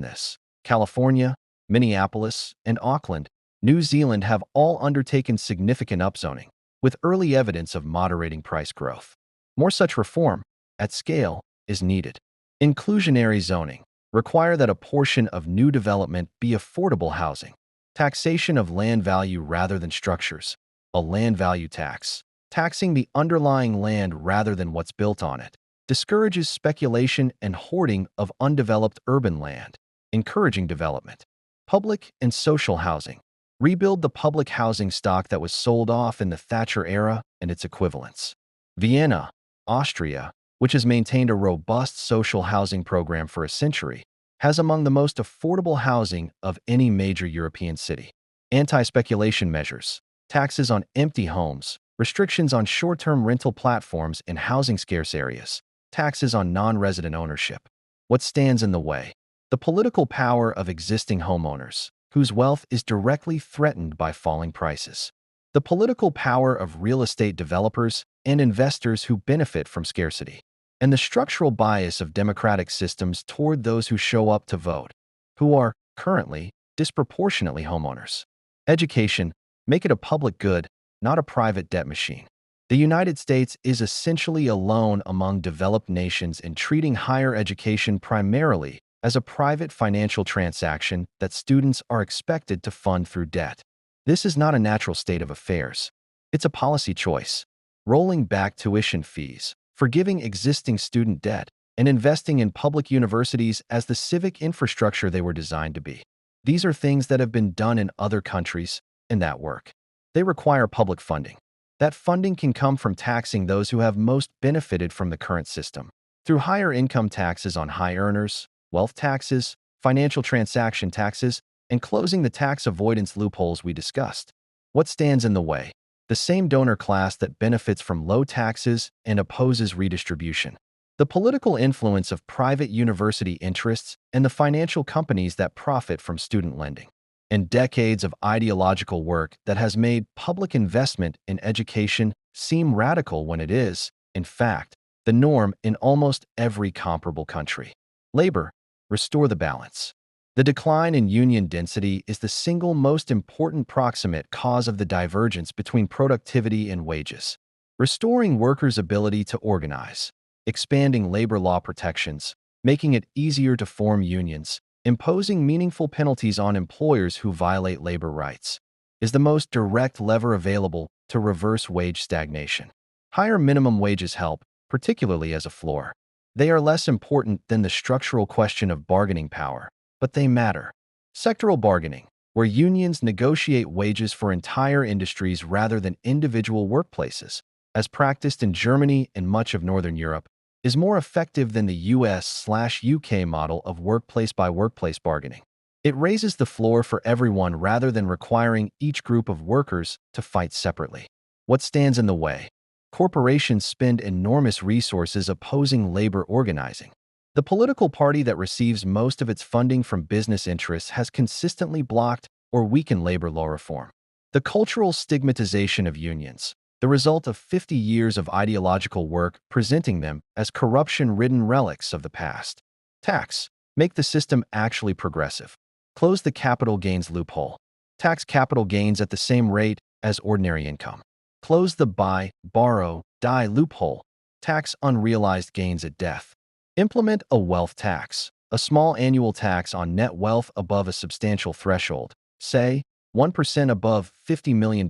this. California, Minneapolis, and Auckland, New Zealand have all undertaken significant upzoning, with early evidence of moderating price growth. More such reform, at scale, is needed. Inclusionary zoning, require that a portion of new development be affordable housing. Taxation of land value rather than structures, a land value tax, taxing the underlying land rather than what's built on it, discourages speculation and hoarding of undeveloped urban land, encouraging development. Public and social housing. Rebuild the public housing stock that was sold off in the Thatcher era and its equivalents. Vienna, Austria, which has maintained a robust social housing program for a century, has among the most affordable housing of any major European city. Anti-speculation measures, taxes on empty homes, restrictions on short-term rental platforms in housing-scarce areas, taxes on non-resident ownership. What stands in the way? The political power of existing homeowners, whose wealth is directly threatened by falling prices. The political power of real estate developers and investors who benefit from scarcity. And the structural bias of democratic systems toward those who show up to vote, who are, currently, disproportionately homeowners. Education, make it a public good, not a private debt machine. The United States is essentially alone among developed nations in treating higher education primarily as a private financial transaction that students are expected to fund through debt. This is not a natural state of affairs. It's a policy choice. Rolling back tuition fees, forgiving existing student debt, and investing in public universities as the civic infrastructure they were designed to be. These are things that have been done in other countries, and that work. They require public funding. That funding can come from taxing those who have most benefited from the current system, through higher income taxes on high earners, wealth taxes, financial transaction taxes, and closing the tax avoidance loopholes we discussed. What stands in the way? The same donor class that benefits from low taxes and opposes redistribution. The political influence of private university interests and the financial companies that profit from student lending, and decades of ideological work that has made public investment in education seem radical when it is, in fact, the norm in almost every comparable country. Labor, restore the balance. The decline in union density is the single most important proximate cause of the divergence between productivity and wages. Restoring workers' ability to organize, expanding labor law protections, making it easier to form unions, imposing meaningful penalties on employers who violate labor rights, is the most direct lever available to reverse wage stagnation. Higher minimum wages help, particularly as a floor. They are less important than the structural question of bargaining power, but they matter. Sectoral bargaining, where unions negotiate wages for entire industries rather than individual workplaces, as practiced in Germany and much of Northern Europe, is more effective than the US/UK model of workplace-by-workplace bargaining. It raises the floor for everyone rather than requiring each group of workers to fight separately. What stands in the way? Corporations spend enormous resources opposing labor organizing. The political party that receives most of its funding from business interests has consistently blocked or weakened labor law reform. The cultural stigmatization of unions, the result of 50 years of ideological work presenting them as corruption-ridden relics of the past. Tax. Make the system actually progressive. Close the capital gains loophole. Tax capital gains at the same rate as ordinary income. Close the buy, borrow, die loophole. Tax unrealized gains at death. Implement a wealth tax, a small annual tax on net wealth above a substantial threshold, say 1% above $50 million,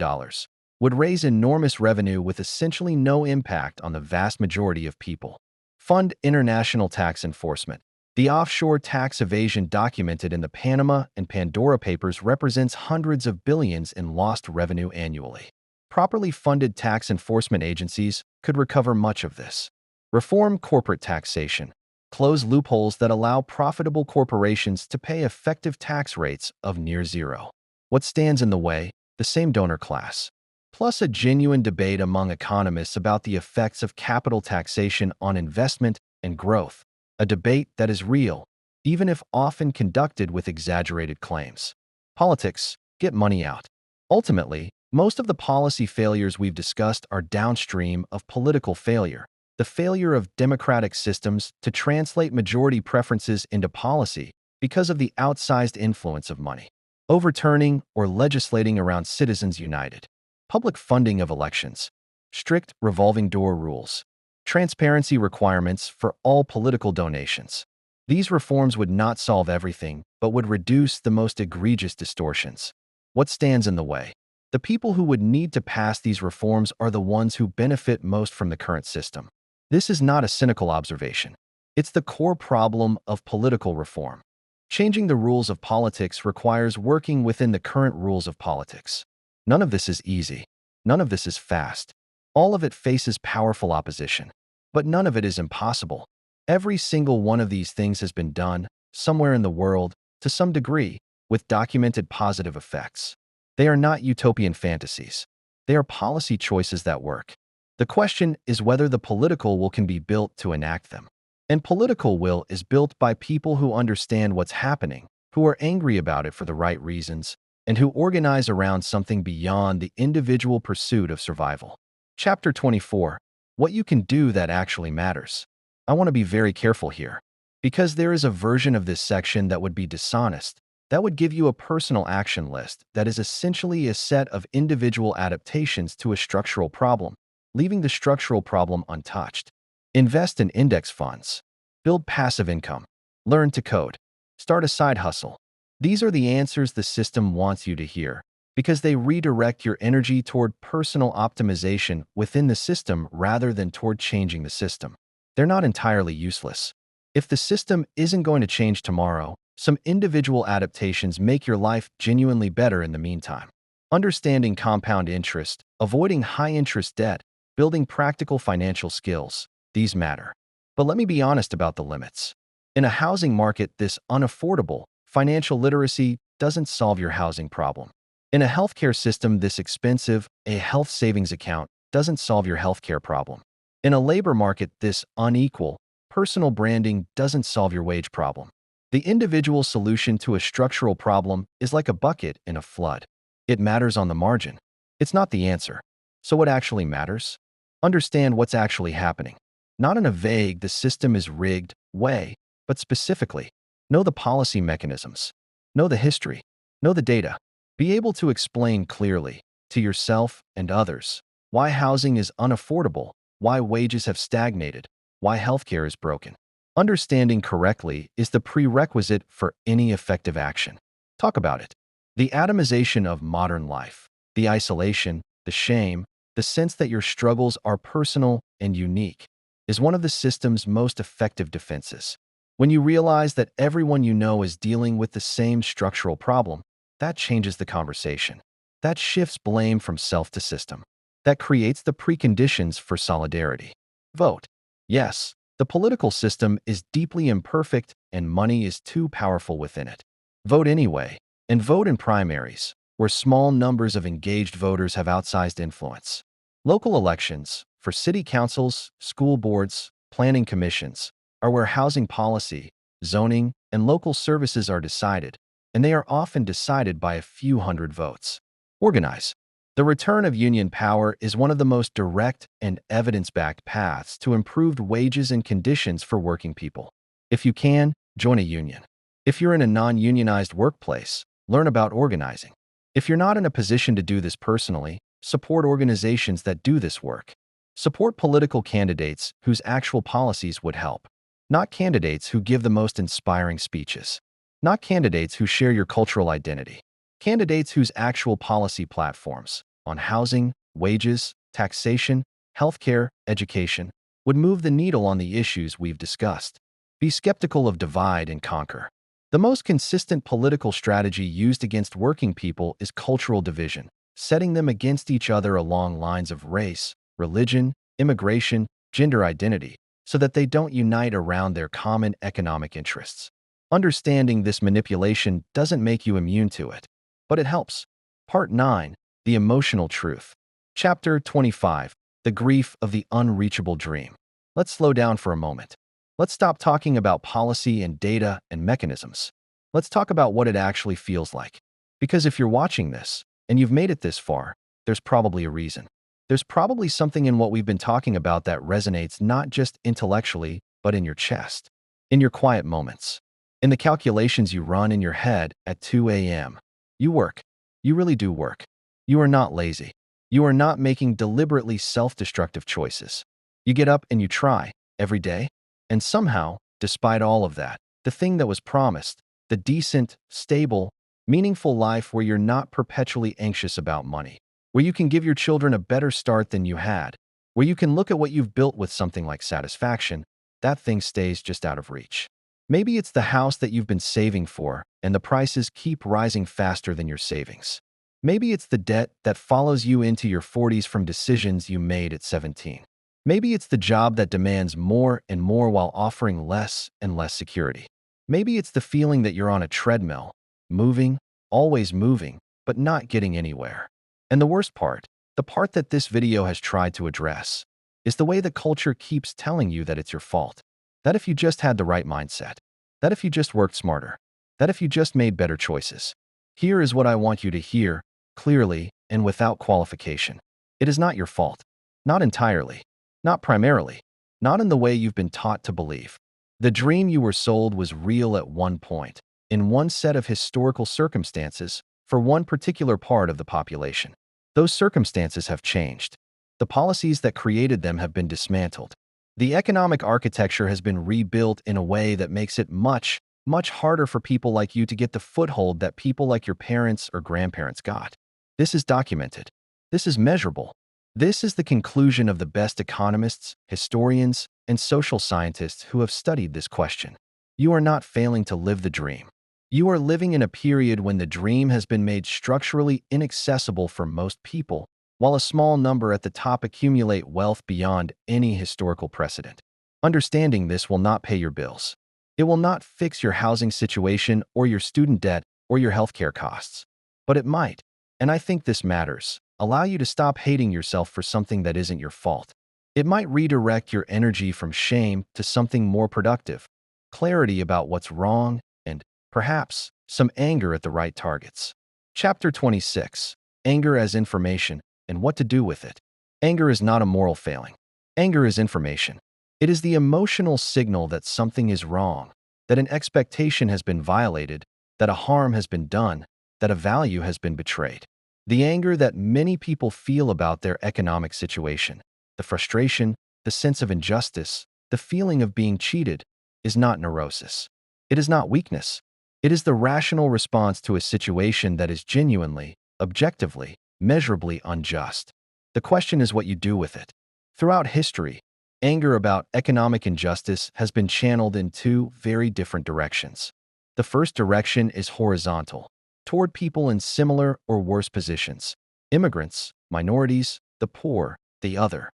would raise enormous revenue with essentially no impact on the vast majority of people. Fund international tax enforcement. The offshore tax evasion documented in the Panama and Pandora Papers represents hundreds of billions in lost revenue annually. Properly funded tax enforcement agencies could recover much of this. Reform corporate taxation. Close loopholes that allow profitable corporations to pay effective tax rates of near zero. What stands in the way? The same donor class. Plus a genuine debate among economists about the effects of capital taxation on investment and growth. A debate that is real, even if often conducted with exaggerated claims. Politics. Get money out. Ultimately, most of the policy failures we've discussed are downstream of political failure, the failure of democratic systems to translate majority preferences into policy because of the outsized influence of money. Overturning or legislating around citizens united. Public funding of elections. Strict revolving door rules. Transparency requirements for all political donations. These reforms would not solve everything, but would reduce the most egregious distortions. What stands in the way? The people who would need to pass these reforms are the ones who benefit most from the current system. This is not a cynical observation. It's the core problem of political reform. Changing the rules of politics requires working within the current rules of politics. None of this is easy. None of this is fast. All of it faces powerful opposition. But none of it is impossible. Every single one of these things has been done, somewhere in the world, to some degree, with documented positive effects. They are not utopian fantasies. They are policy choices that work. The question is whether the political will can be built to enact them. And political will is built by people who understand what's happening, who are angry about it for the right reasons, and who organize around something beyond the individual pursuit of survival. Chapter 24. What you can do that actually matters. I want to be very careful here, because there is a version of this section that would be dishonest, that would give you a personal action list that is essentially a set of individual adaptations to a structural problem, leaving the structural problem untouched. Invest in index funds. Build passive income. Learn to code. Start a side hustle. These are the answers the system wants you to hear, because they redirect your energy toward personal optimization within the system rather than toward changing the system. They're not entirely useless. If the system isn't going to change tomorrow, some individual adaptations make your life genuinely better in the meantime. Understanding compound interest, avoiding high-interest debt, building practical financial skills, these matter. But let me be honest about the limits. In a housing market this unaffordable, financial literacy doesn't solve your housing problem. In a healthcare system this expensive, a health savings account doesn't solve your healthcare problem. In a labor market this unequal, Personal branding doesn't solve your wage problem. The individual solution to a structural problem is like a bucket in a flood. It matters on the margin. It's not the answer. So what actually matters? Understand what's actually happening. Not in a vague, the system is rigged way, but specifically, know the policy mechanisms, know the history, know the data. Be able to explain clearly, to yourself and others, why housing is unaffordable, why wages have stagnated, why healthcare is broken. Understanding correctly is the prerequisite for any effective action. Talk about it. The atomization of modern life, the isolation, the shame, the sense that your struggles are personal and unique, is one of the system's most effective defenses. When you realize that everyone you know is dealing with the same structural problem, that changes the conversation. That shifts blame from self to system. That creates the preconditions for solidarity. Vote. Yes, the political system is deeply imperfect and money is too powerful within it. Vote anyway, and vote in primaries, where small numbers of engaged voters have outsized influence. Local elections, for city councils, school boards, planning commissions, are where housing policy, zoning, and local services are decided, and they are often decided by a few hundred votes. Organize. The return of union power is one of the most direct and evidence-backed paths to improved wages and conditions for working people. If you can, join a union. If you're in a non-unionized workplace, learn about organizing. If you're not in a position to do this personally, support organizations that do this work. Support political candidates whose actual policies would help. Not candidates who give the most inspiring speeches. Not candidates who share your cultural identity. Candidates whose actual policy platforms on housing, wages, taxation, healthcare, education would move the needle on the issues we've discussed. Be skeptical of divide and conquer. The most consistent political strategy used against working people is cultural division, setting them against each other along lines of race, religion, immigration, gender identity, so that they don't unite around their common economic interests. Understanding this manipulation doesn't make you immune to it, but it helps. Part 9. The Emotional Truth. Chapter 25. The Grief of the Unreachable Dream. Let's slow down for a moment. Let's stop talking about policy and data and mechanisms. Let's talk about what it actually feels like. Because if you're watching this, and you've made it this far, there's probably a reason. There's probably something in what we've been talking about that resonates not just intellectually, but in your chest, in your quiet moments, in the calculations you run in your head at 2 a.m. You work. You really do work. You are not lazy. You are not making deliberately self-destructive choices. You get up and you try, every day. And somehow, despite all of that, the thing that was promised, the decent, stable, meaningful life where you're not perpetually anxious about money, where you can give your children a better start than you had, where you can look at what you've built with something like satisfaction, that thing stays just out of reach. Maybe it's the house that you've been saving for, and the prices keep rising faster than your savings. Maybe it's the debt that follows you into your 40s from decisions you made at 17. Maybe it's the job that demands more and more while offering less and less security. Maybe it's the feeling that you're on a treadmill, moving, always moving, but not getting anywhere. And the worst part, the part that this video has tried to address, is the way the culture keeps telling you that it's your fault. That if you just had the right mindset, that if you just worked smarter, that if you just made better choices. Here is what I want you to hear, clearly and without qualification. It is not your fault. Not entirely. Not primarily. Not in the way you've been taught to believe. The dream you were sold was real at one point, in one set of historical circumstances, for one particular part of the population. Those circumstances have changed. The policies that created them have been dismantled. The economic architecture has been rebuilt in a way that makes it much, much harder for people like you to get the foothold that people like your parents or grandparents got. This is documented. This is measurable. This is the conclusion of the best economists, historians, and social scientists who have studied this question. You are not failing to live the dream. You are living in a period when the dream has been made structurally inaccessible for most people, while a small number at the top accumulate wealth beyond any historical precedent. Understanding this will not pay your bills. It will not fix your housing situation or your student debt or your healthcare costs. But it might, and I think this matters, allow you to stop hating yourself for something that isn't your fault. It might redirect your energy from shame to something more productive, clarity about what's wrong, and perhaps some anger at the right targets. Chapter 26: Anger as Information and What to Do with It. Anger is not a moral failing. Anger is information. It is the emotional signal that something is wrong, that an expectation has been violated, that a harm has been done, that a value has been betrayed. The anger that many people feel about their economic situation, the frustration, the sense of injustice, the feeling of being cheated, is not neurosis. It is not weakness. It is the rational response to a situation that is genuinely, objectively, measurably unjust. The question is what you do with it. Throughout history, anger about economic injustice has been channeled in two very different directions. The first direction is horizontal, toward people in similar or worse positions: immigrants, minorities, the poor, the other.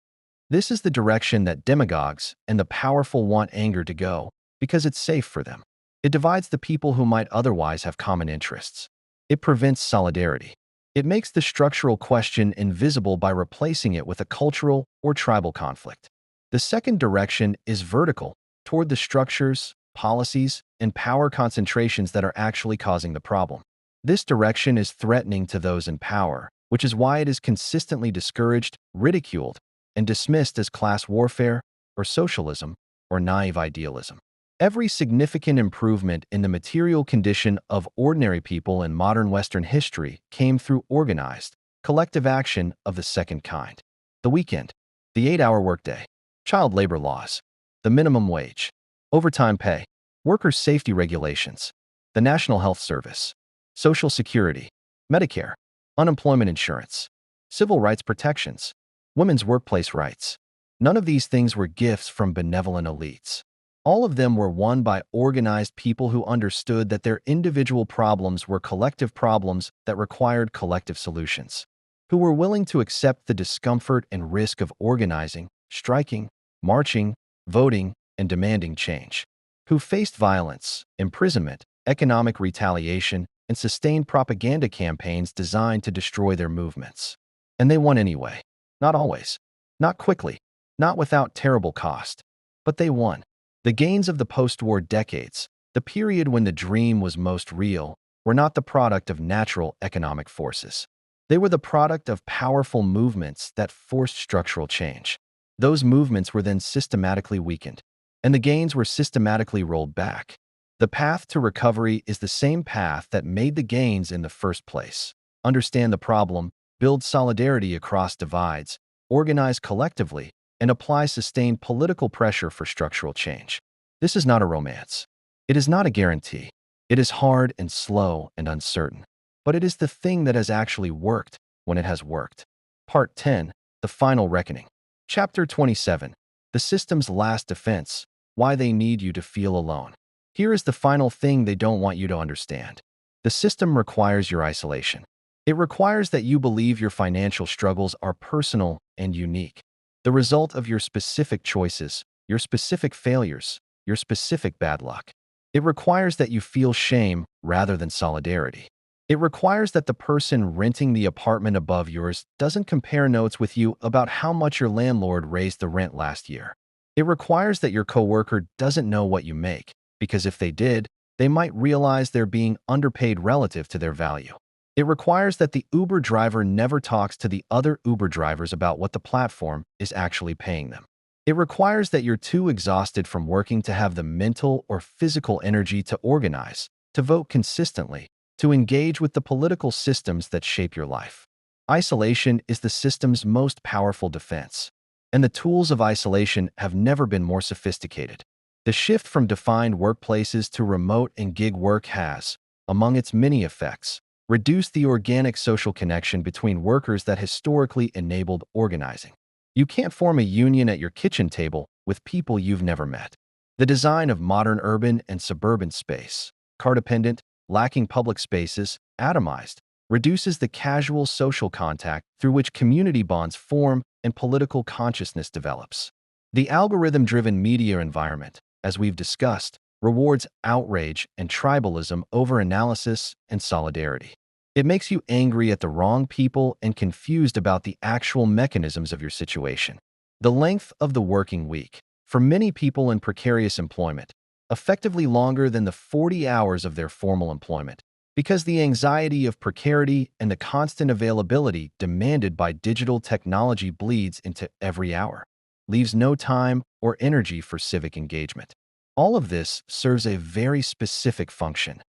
This is the direction that demagogues and the powerful want anger to go because it's safe for them. It divides the people who might otherwise have common interests. It prevents solidarity. It makes the structural question invisible by replacing it with a cultural or tribal conflict. The second direction is vertical, toward the structures, policies, and power concentrations that are actually causing the problem. This direction is threatening to those in power, which is why it is consistently discouraged, ridiculed, and dismissed as class warfare, or socialism, or naive idealism. Every significant improvement in the material condition of ordinary people in modern Western history came through organized, collective action of the second kind. The weekend, the 8-hour workday, child labor laws, the minimum wage, overtime pay, workers' safety regulations, the National Health Service, Social Security, Medicare, unemployment insurance, civil rights protections, women's workplace rights. None of these things were gifts from benevolent elites. All of them were won by organized people who understood that their individual problems were collective problems that required collective solutions, who were willing to accept the discomfort and risk of organizing, striking, marching, voting, and demanding change, who faced violence, imprisonment, economic retaliation, and sustained propaganda campaigns designed to destroy their movements. And they won anyway. Not always. Not quickly. Not without terrible cost. But they won. The gains of the post-war decades, the period when the dream was most real, were not the product of natural economic forces. They were the product of powerful movements that forced structural change. Those movements were then systematically weakened, and the gains were systematically rolled back. The path to recovery is the same path that made the gains in the first place. Understand the problem, build solidarity across divides, organize collectively, and apply sustained political pressure for structural change. This is not a romance. It is not a guarantee. It is hard and slow and uncertain. But it is the thing that has actually worked when it has worked. Part 10, The Final Reckoning. Chapter 27, The System's Last Defense, Why They Need You to Feel Alone. Here is the final thing they don't want you to understand. The system requires your isolation. It requires that you believe your financial struggles are personal and unique, the result of your specific choices, your specific failures, your specific bad luck. It requires that you feel shame rather than solidarity. It requires that the person renting the apartment above yours doesn't compare notes with you about how much your landlord raised the rent last year. It requires that your coworker doesn't know what you make, because if they did, they might realize they're being underpaid relative to their value. It requires that the Uber driver never talks to the other Uber drivers about what the platform is actually paying them. It requires that you're too exhausted from working to have the mental or physical energy to organize, to vote consistently, to engage with the political systems that shape your life. Isolation is the system's most powerful defense, and the tools of isolation have never been more sophisticated. The shift from defined workplaces to remote and gig work has, among its many effects, reduced the organic social connection between workers that historically enabled organizing. You can't form a union at your kitchen table with people you've never met. The design of modern urban and suburban space, car-dependent, lacking public spaces, atomized, reduces the casual social contact through which community bonds form and political consciousness develops. The algorithm-driven media environment, as we've discussed, rewards outrage and tribalism over analysis and solidarity. It makes you angry at the wrong people and confused about the actual mechanisms of your situation. The length of the working week, for many people in precarious employment, effectively longer than the 40 hours of their formal employment, because the anxiety of precarity and the constant availability demanded by digital technology bleeds into every hour, leaves no time or energy for civic engagement. All of this serves a very specific function,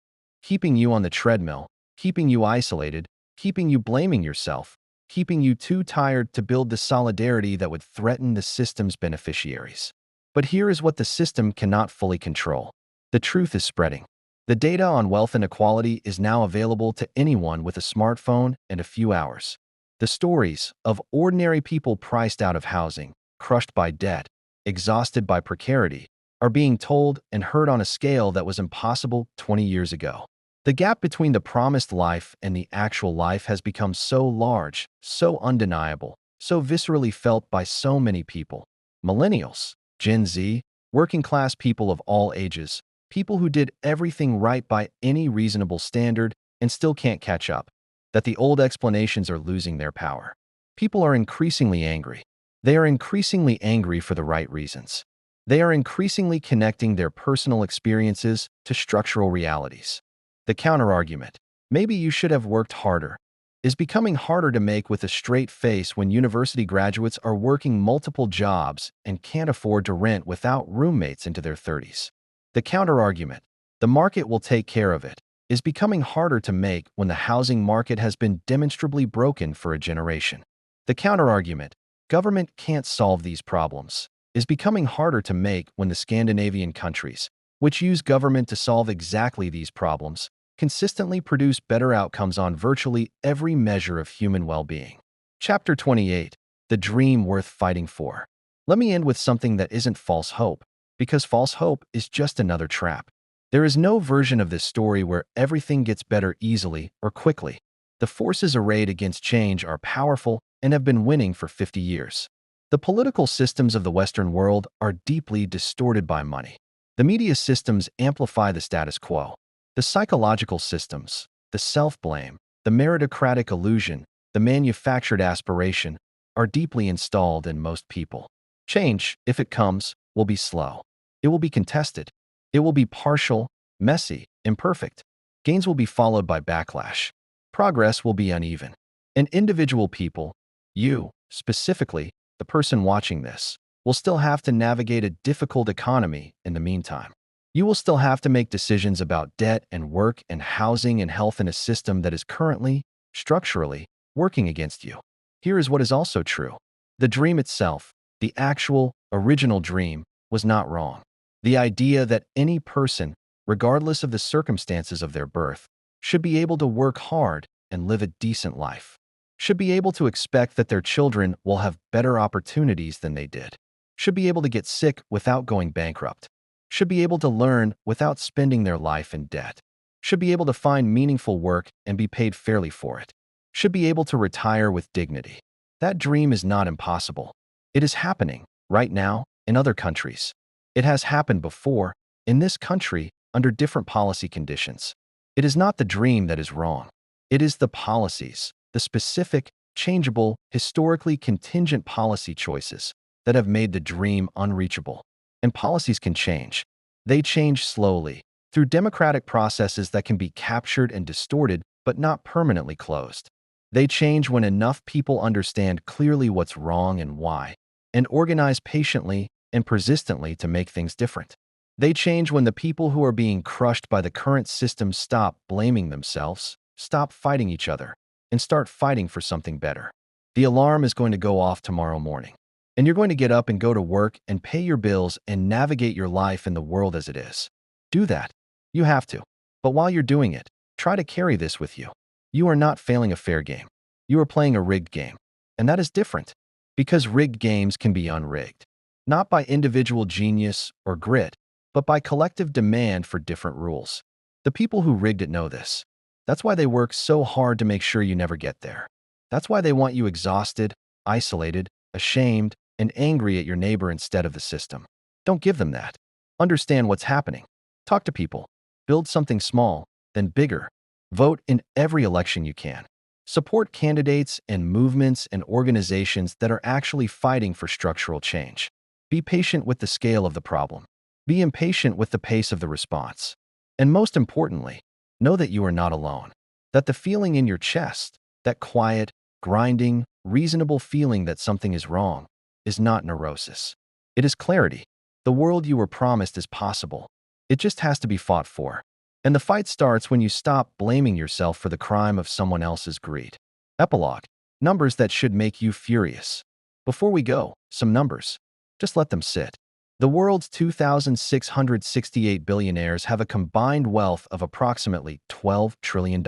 keeping you on the treadmill, keeping you isolated, keeping you blaming yourself, keeping you too tired to build the solidarity that would threaten the system's beneficiaries. But here is what the system cannot fully control. The truth is spreading. The data on wealth inequality is now available to anyone with a smartphone and a few hours. The stories of ordinary people priced out of housing, crushed by debt, exhausted by precarity, are being told and heard on a scale that was impossible 20 years ago. The gap between the promised life and the actual life has become so large, so undeniable, so viscerally felt by so many people. Millennials, Gen Z, working-class people of all ages, people who did everything right by any reasonable standard and still can't catch up, that the old explanations are losing their power. People are increasingly angry. They are increasingly angry for the right reasons. They are increasingly connecting their personal experiences to structural realities. The counterargument, maybe you should have worked harder, is becoming harder to make with a straight face when university graduates are working multiple jobs and can't afford to rent without roommates into their 30s. The counterargument, the market will take care of it, is becoming harder to make when the housing market has been demonstrably broken for a generation. The counterargument, government can't solve these problems, is becoming harder to make when the Scandinavian countries, which use government to solve exactly these problems, consistently produce better outcomes on virtually every measure of human well-being. Chapter 28, The Dream Worth Fighting For. Let me end with something that isn't false hope, because false hope is just another trap. There is no version of this story where everything gets better easily or quickly. The forces arrayed against change are powerful and have been winning for 50 years. The political systems of the Western world are deeply distorted by money. The media systems amplify the status quo. The psychological systems, the self-blame, the meritocratic illusion, the manufactured aspiration, are deeply installed in most people. Change, if it comes, will be slow. It will be contested. It will be partial, messy, imperfect. Gains will be followed by backlash. Progress will be uneven. And individual people, you, specifically, the person watching this, will still have to navigate a difficult economy in the meantime. You will still have to make decisions about debt and work and housing and health in a system that is currently, structurally, working against you. Here is what is also true. The dream itself, the actual, original dream, was not wrong. The idea that any person, regardless of the circumstances of their birth, should be able to work hard and live a decent life, should be able to expect that their children will have better opportunities than they did, should be able to get sick without going bankrupt, should be able to learn without spending their life in debt, should be able to find meaningful work and be paid fairly for it, should be able to retire with dignity. That dream is not impossible. It is happening, right now, in other countries. It has happened before, in this country, under different policy conditions. It is not the dream that is wrong. It is the policies, the specific, changeable, historically contingent policy choices that have made the dream unreachable. And policies can change. They change slowly, through democratic processes that can be captured and distorted but not permanently closed. They change when enough people understand clearly what's wrong and why, and organize patiently and persistently to make things different. They change when the people who are being crushed by the current system stop blaming themselves, stop fighting each other, and start fighting for something better. The alarm is going to go off tomorrow morning, and you're going to get up and go to work and pay your bills and navigate your life in the world as it is. Do that. You have to. But while you're doing it, try to carry this with you. You are not failing a fair game. You are playing a rigged game. And that is different, because rigged games can be unrigged. Not by individual genius or grit, but by collective demand for different rules. The people who rigged it know this. That's why they work so hard to make sure you never get there. That's why they want you exhausted, isolated, ashamed, and angry at your neighbor instead of the system. Don't give them that. Understand what's happening. Talk to people. Build something small, then bigger. Vote in every election you can. Support candidates and movements and organizations that are actually fighting for structural change. Be patient with the scale of the problem. Be impatient with the pace of the response. And most importantly, know that you are not alone. That the feeling in your chest, that quiet, grinding, reasonable feeling that something is wrong, is not neurosis. It is clarity. The world you were promised is possible. It just has to be fought for. And the fight starts when you stop blaming yourself for the crime of someone else's greed. Epilogue. Numbers that should make you furious. Before we go, some numbers. Just let them sit. The world's 2,668 billionaires have a combined wealth of approximately $12 trillion.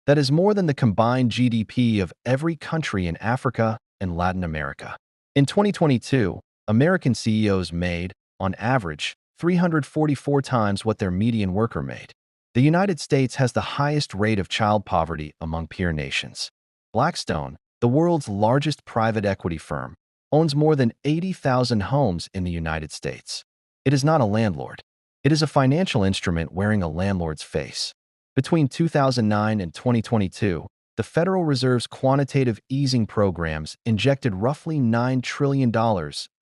That is more than the combined GDP of every country in Africa and Latin America. In 2022, American CEOs made, on average, 344 times what their median worker made. The United States has the highest rate of child poverty among peer nations. Blackstone, the world's largest private equity firm, owns more than 80,000 homes in the United States. It is not a landlord. It is a financial instrument wearing a landlord's face. Between 2009 and 2022, the Federal Reserve's quantitative easing programs injected roughly $9 trillion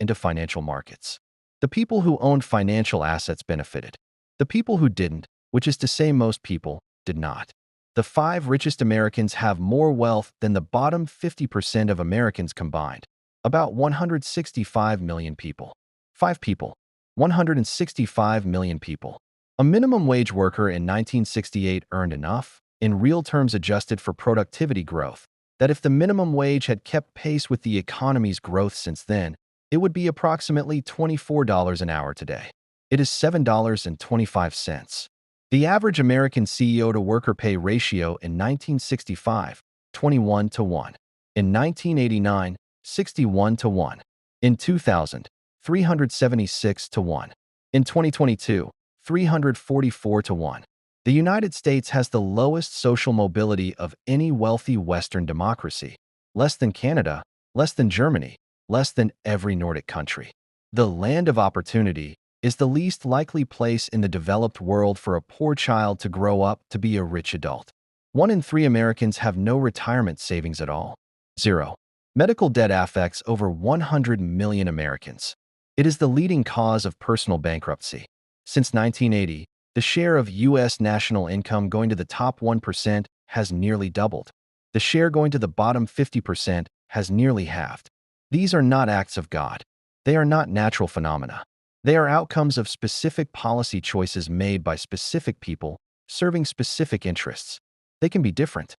into financial markets. The people who owned financial assets benefited. The people who didn't, which is to say most people, did not. The 5 richest Americans have more wealth than the bottom 50% of Americans combined. About 165 million people. 5 people. 165 million people. A minimum wage worker in 1968 earned enough, in real terms adjusted for productivity growth, that if the minimum wage had kept pace with the economy's growth since then, it would be approximately $24 an hour today. It is $7.25. The average American CEO to worker pay ratio in 1965, 21 to 1. In 1989, 61 to 1. In 2000, 376 to 1. In 2022, 344 to 1. The United States has the lowest social mobility of any wealthy Western democracy, less than Canada, less than Germany, less than every Nordic country. The land of opportunity is the least likely place in the developed world for a poor child to grow up to be a rich adult. 1 in 3 Americans have no retirement savings at all. 0. Medical debt affects over 100 million Americans. It is the leading cause of personal bankruptcy. Since 1980, the share of U.S. national income going to the top 1% has nearly doubled. The share going to the bottom 50% has nearly halved. These are not acts of God. They are not natural phenomena. They are outcomes of specific policy choices made by specific people, serving specific interests. They can be different.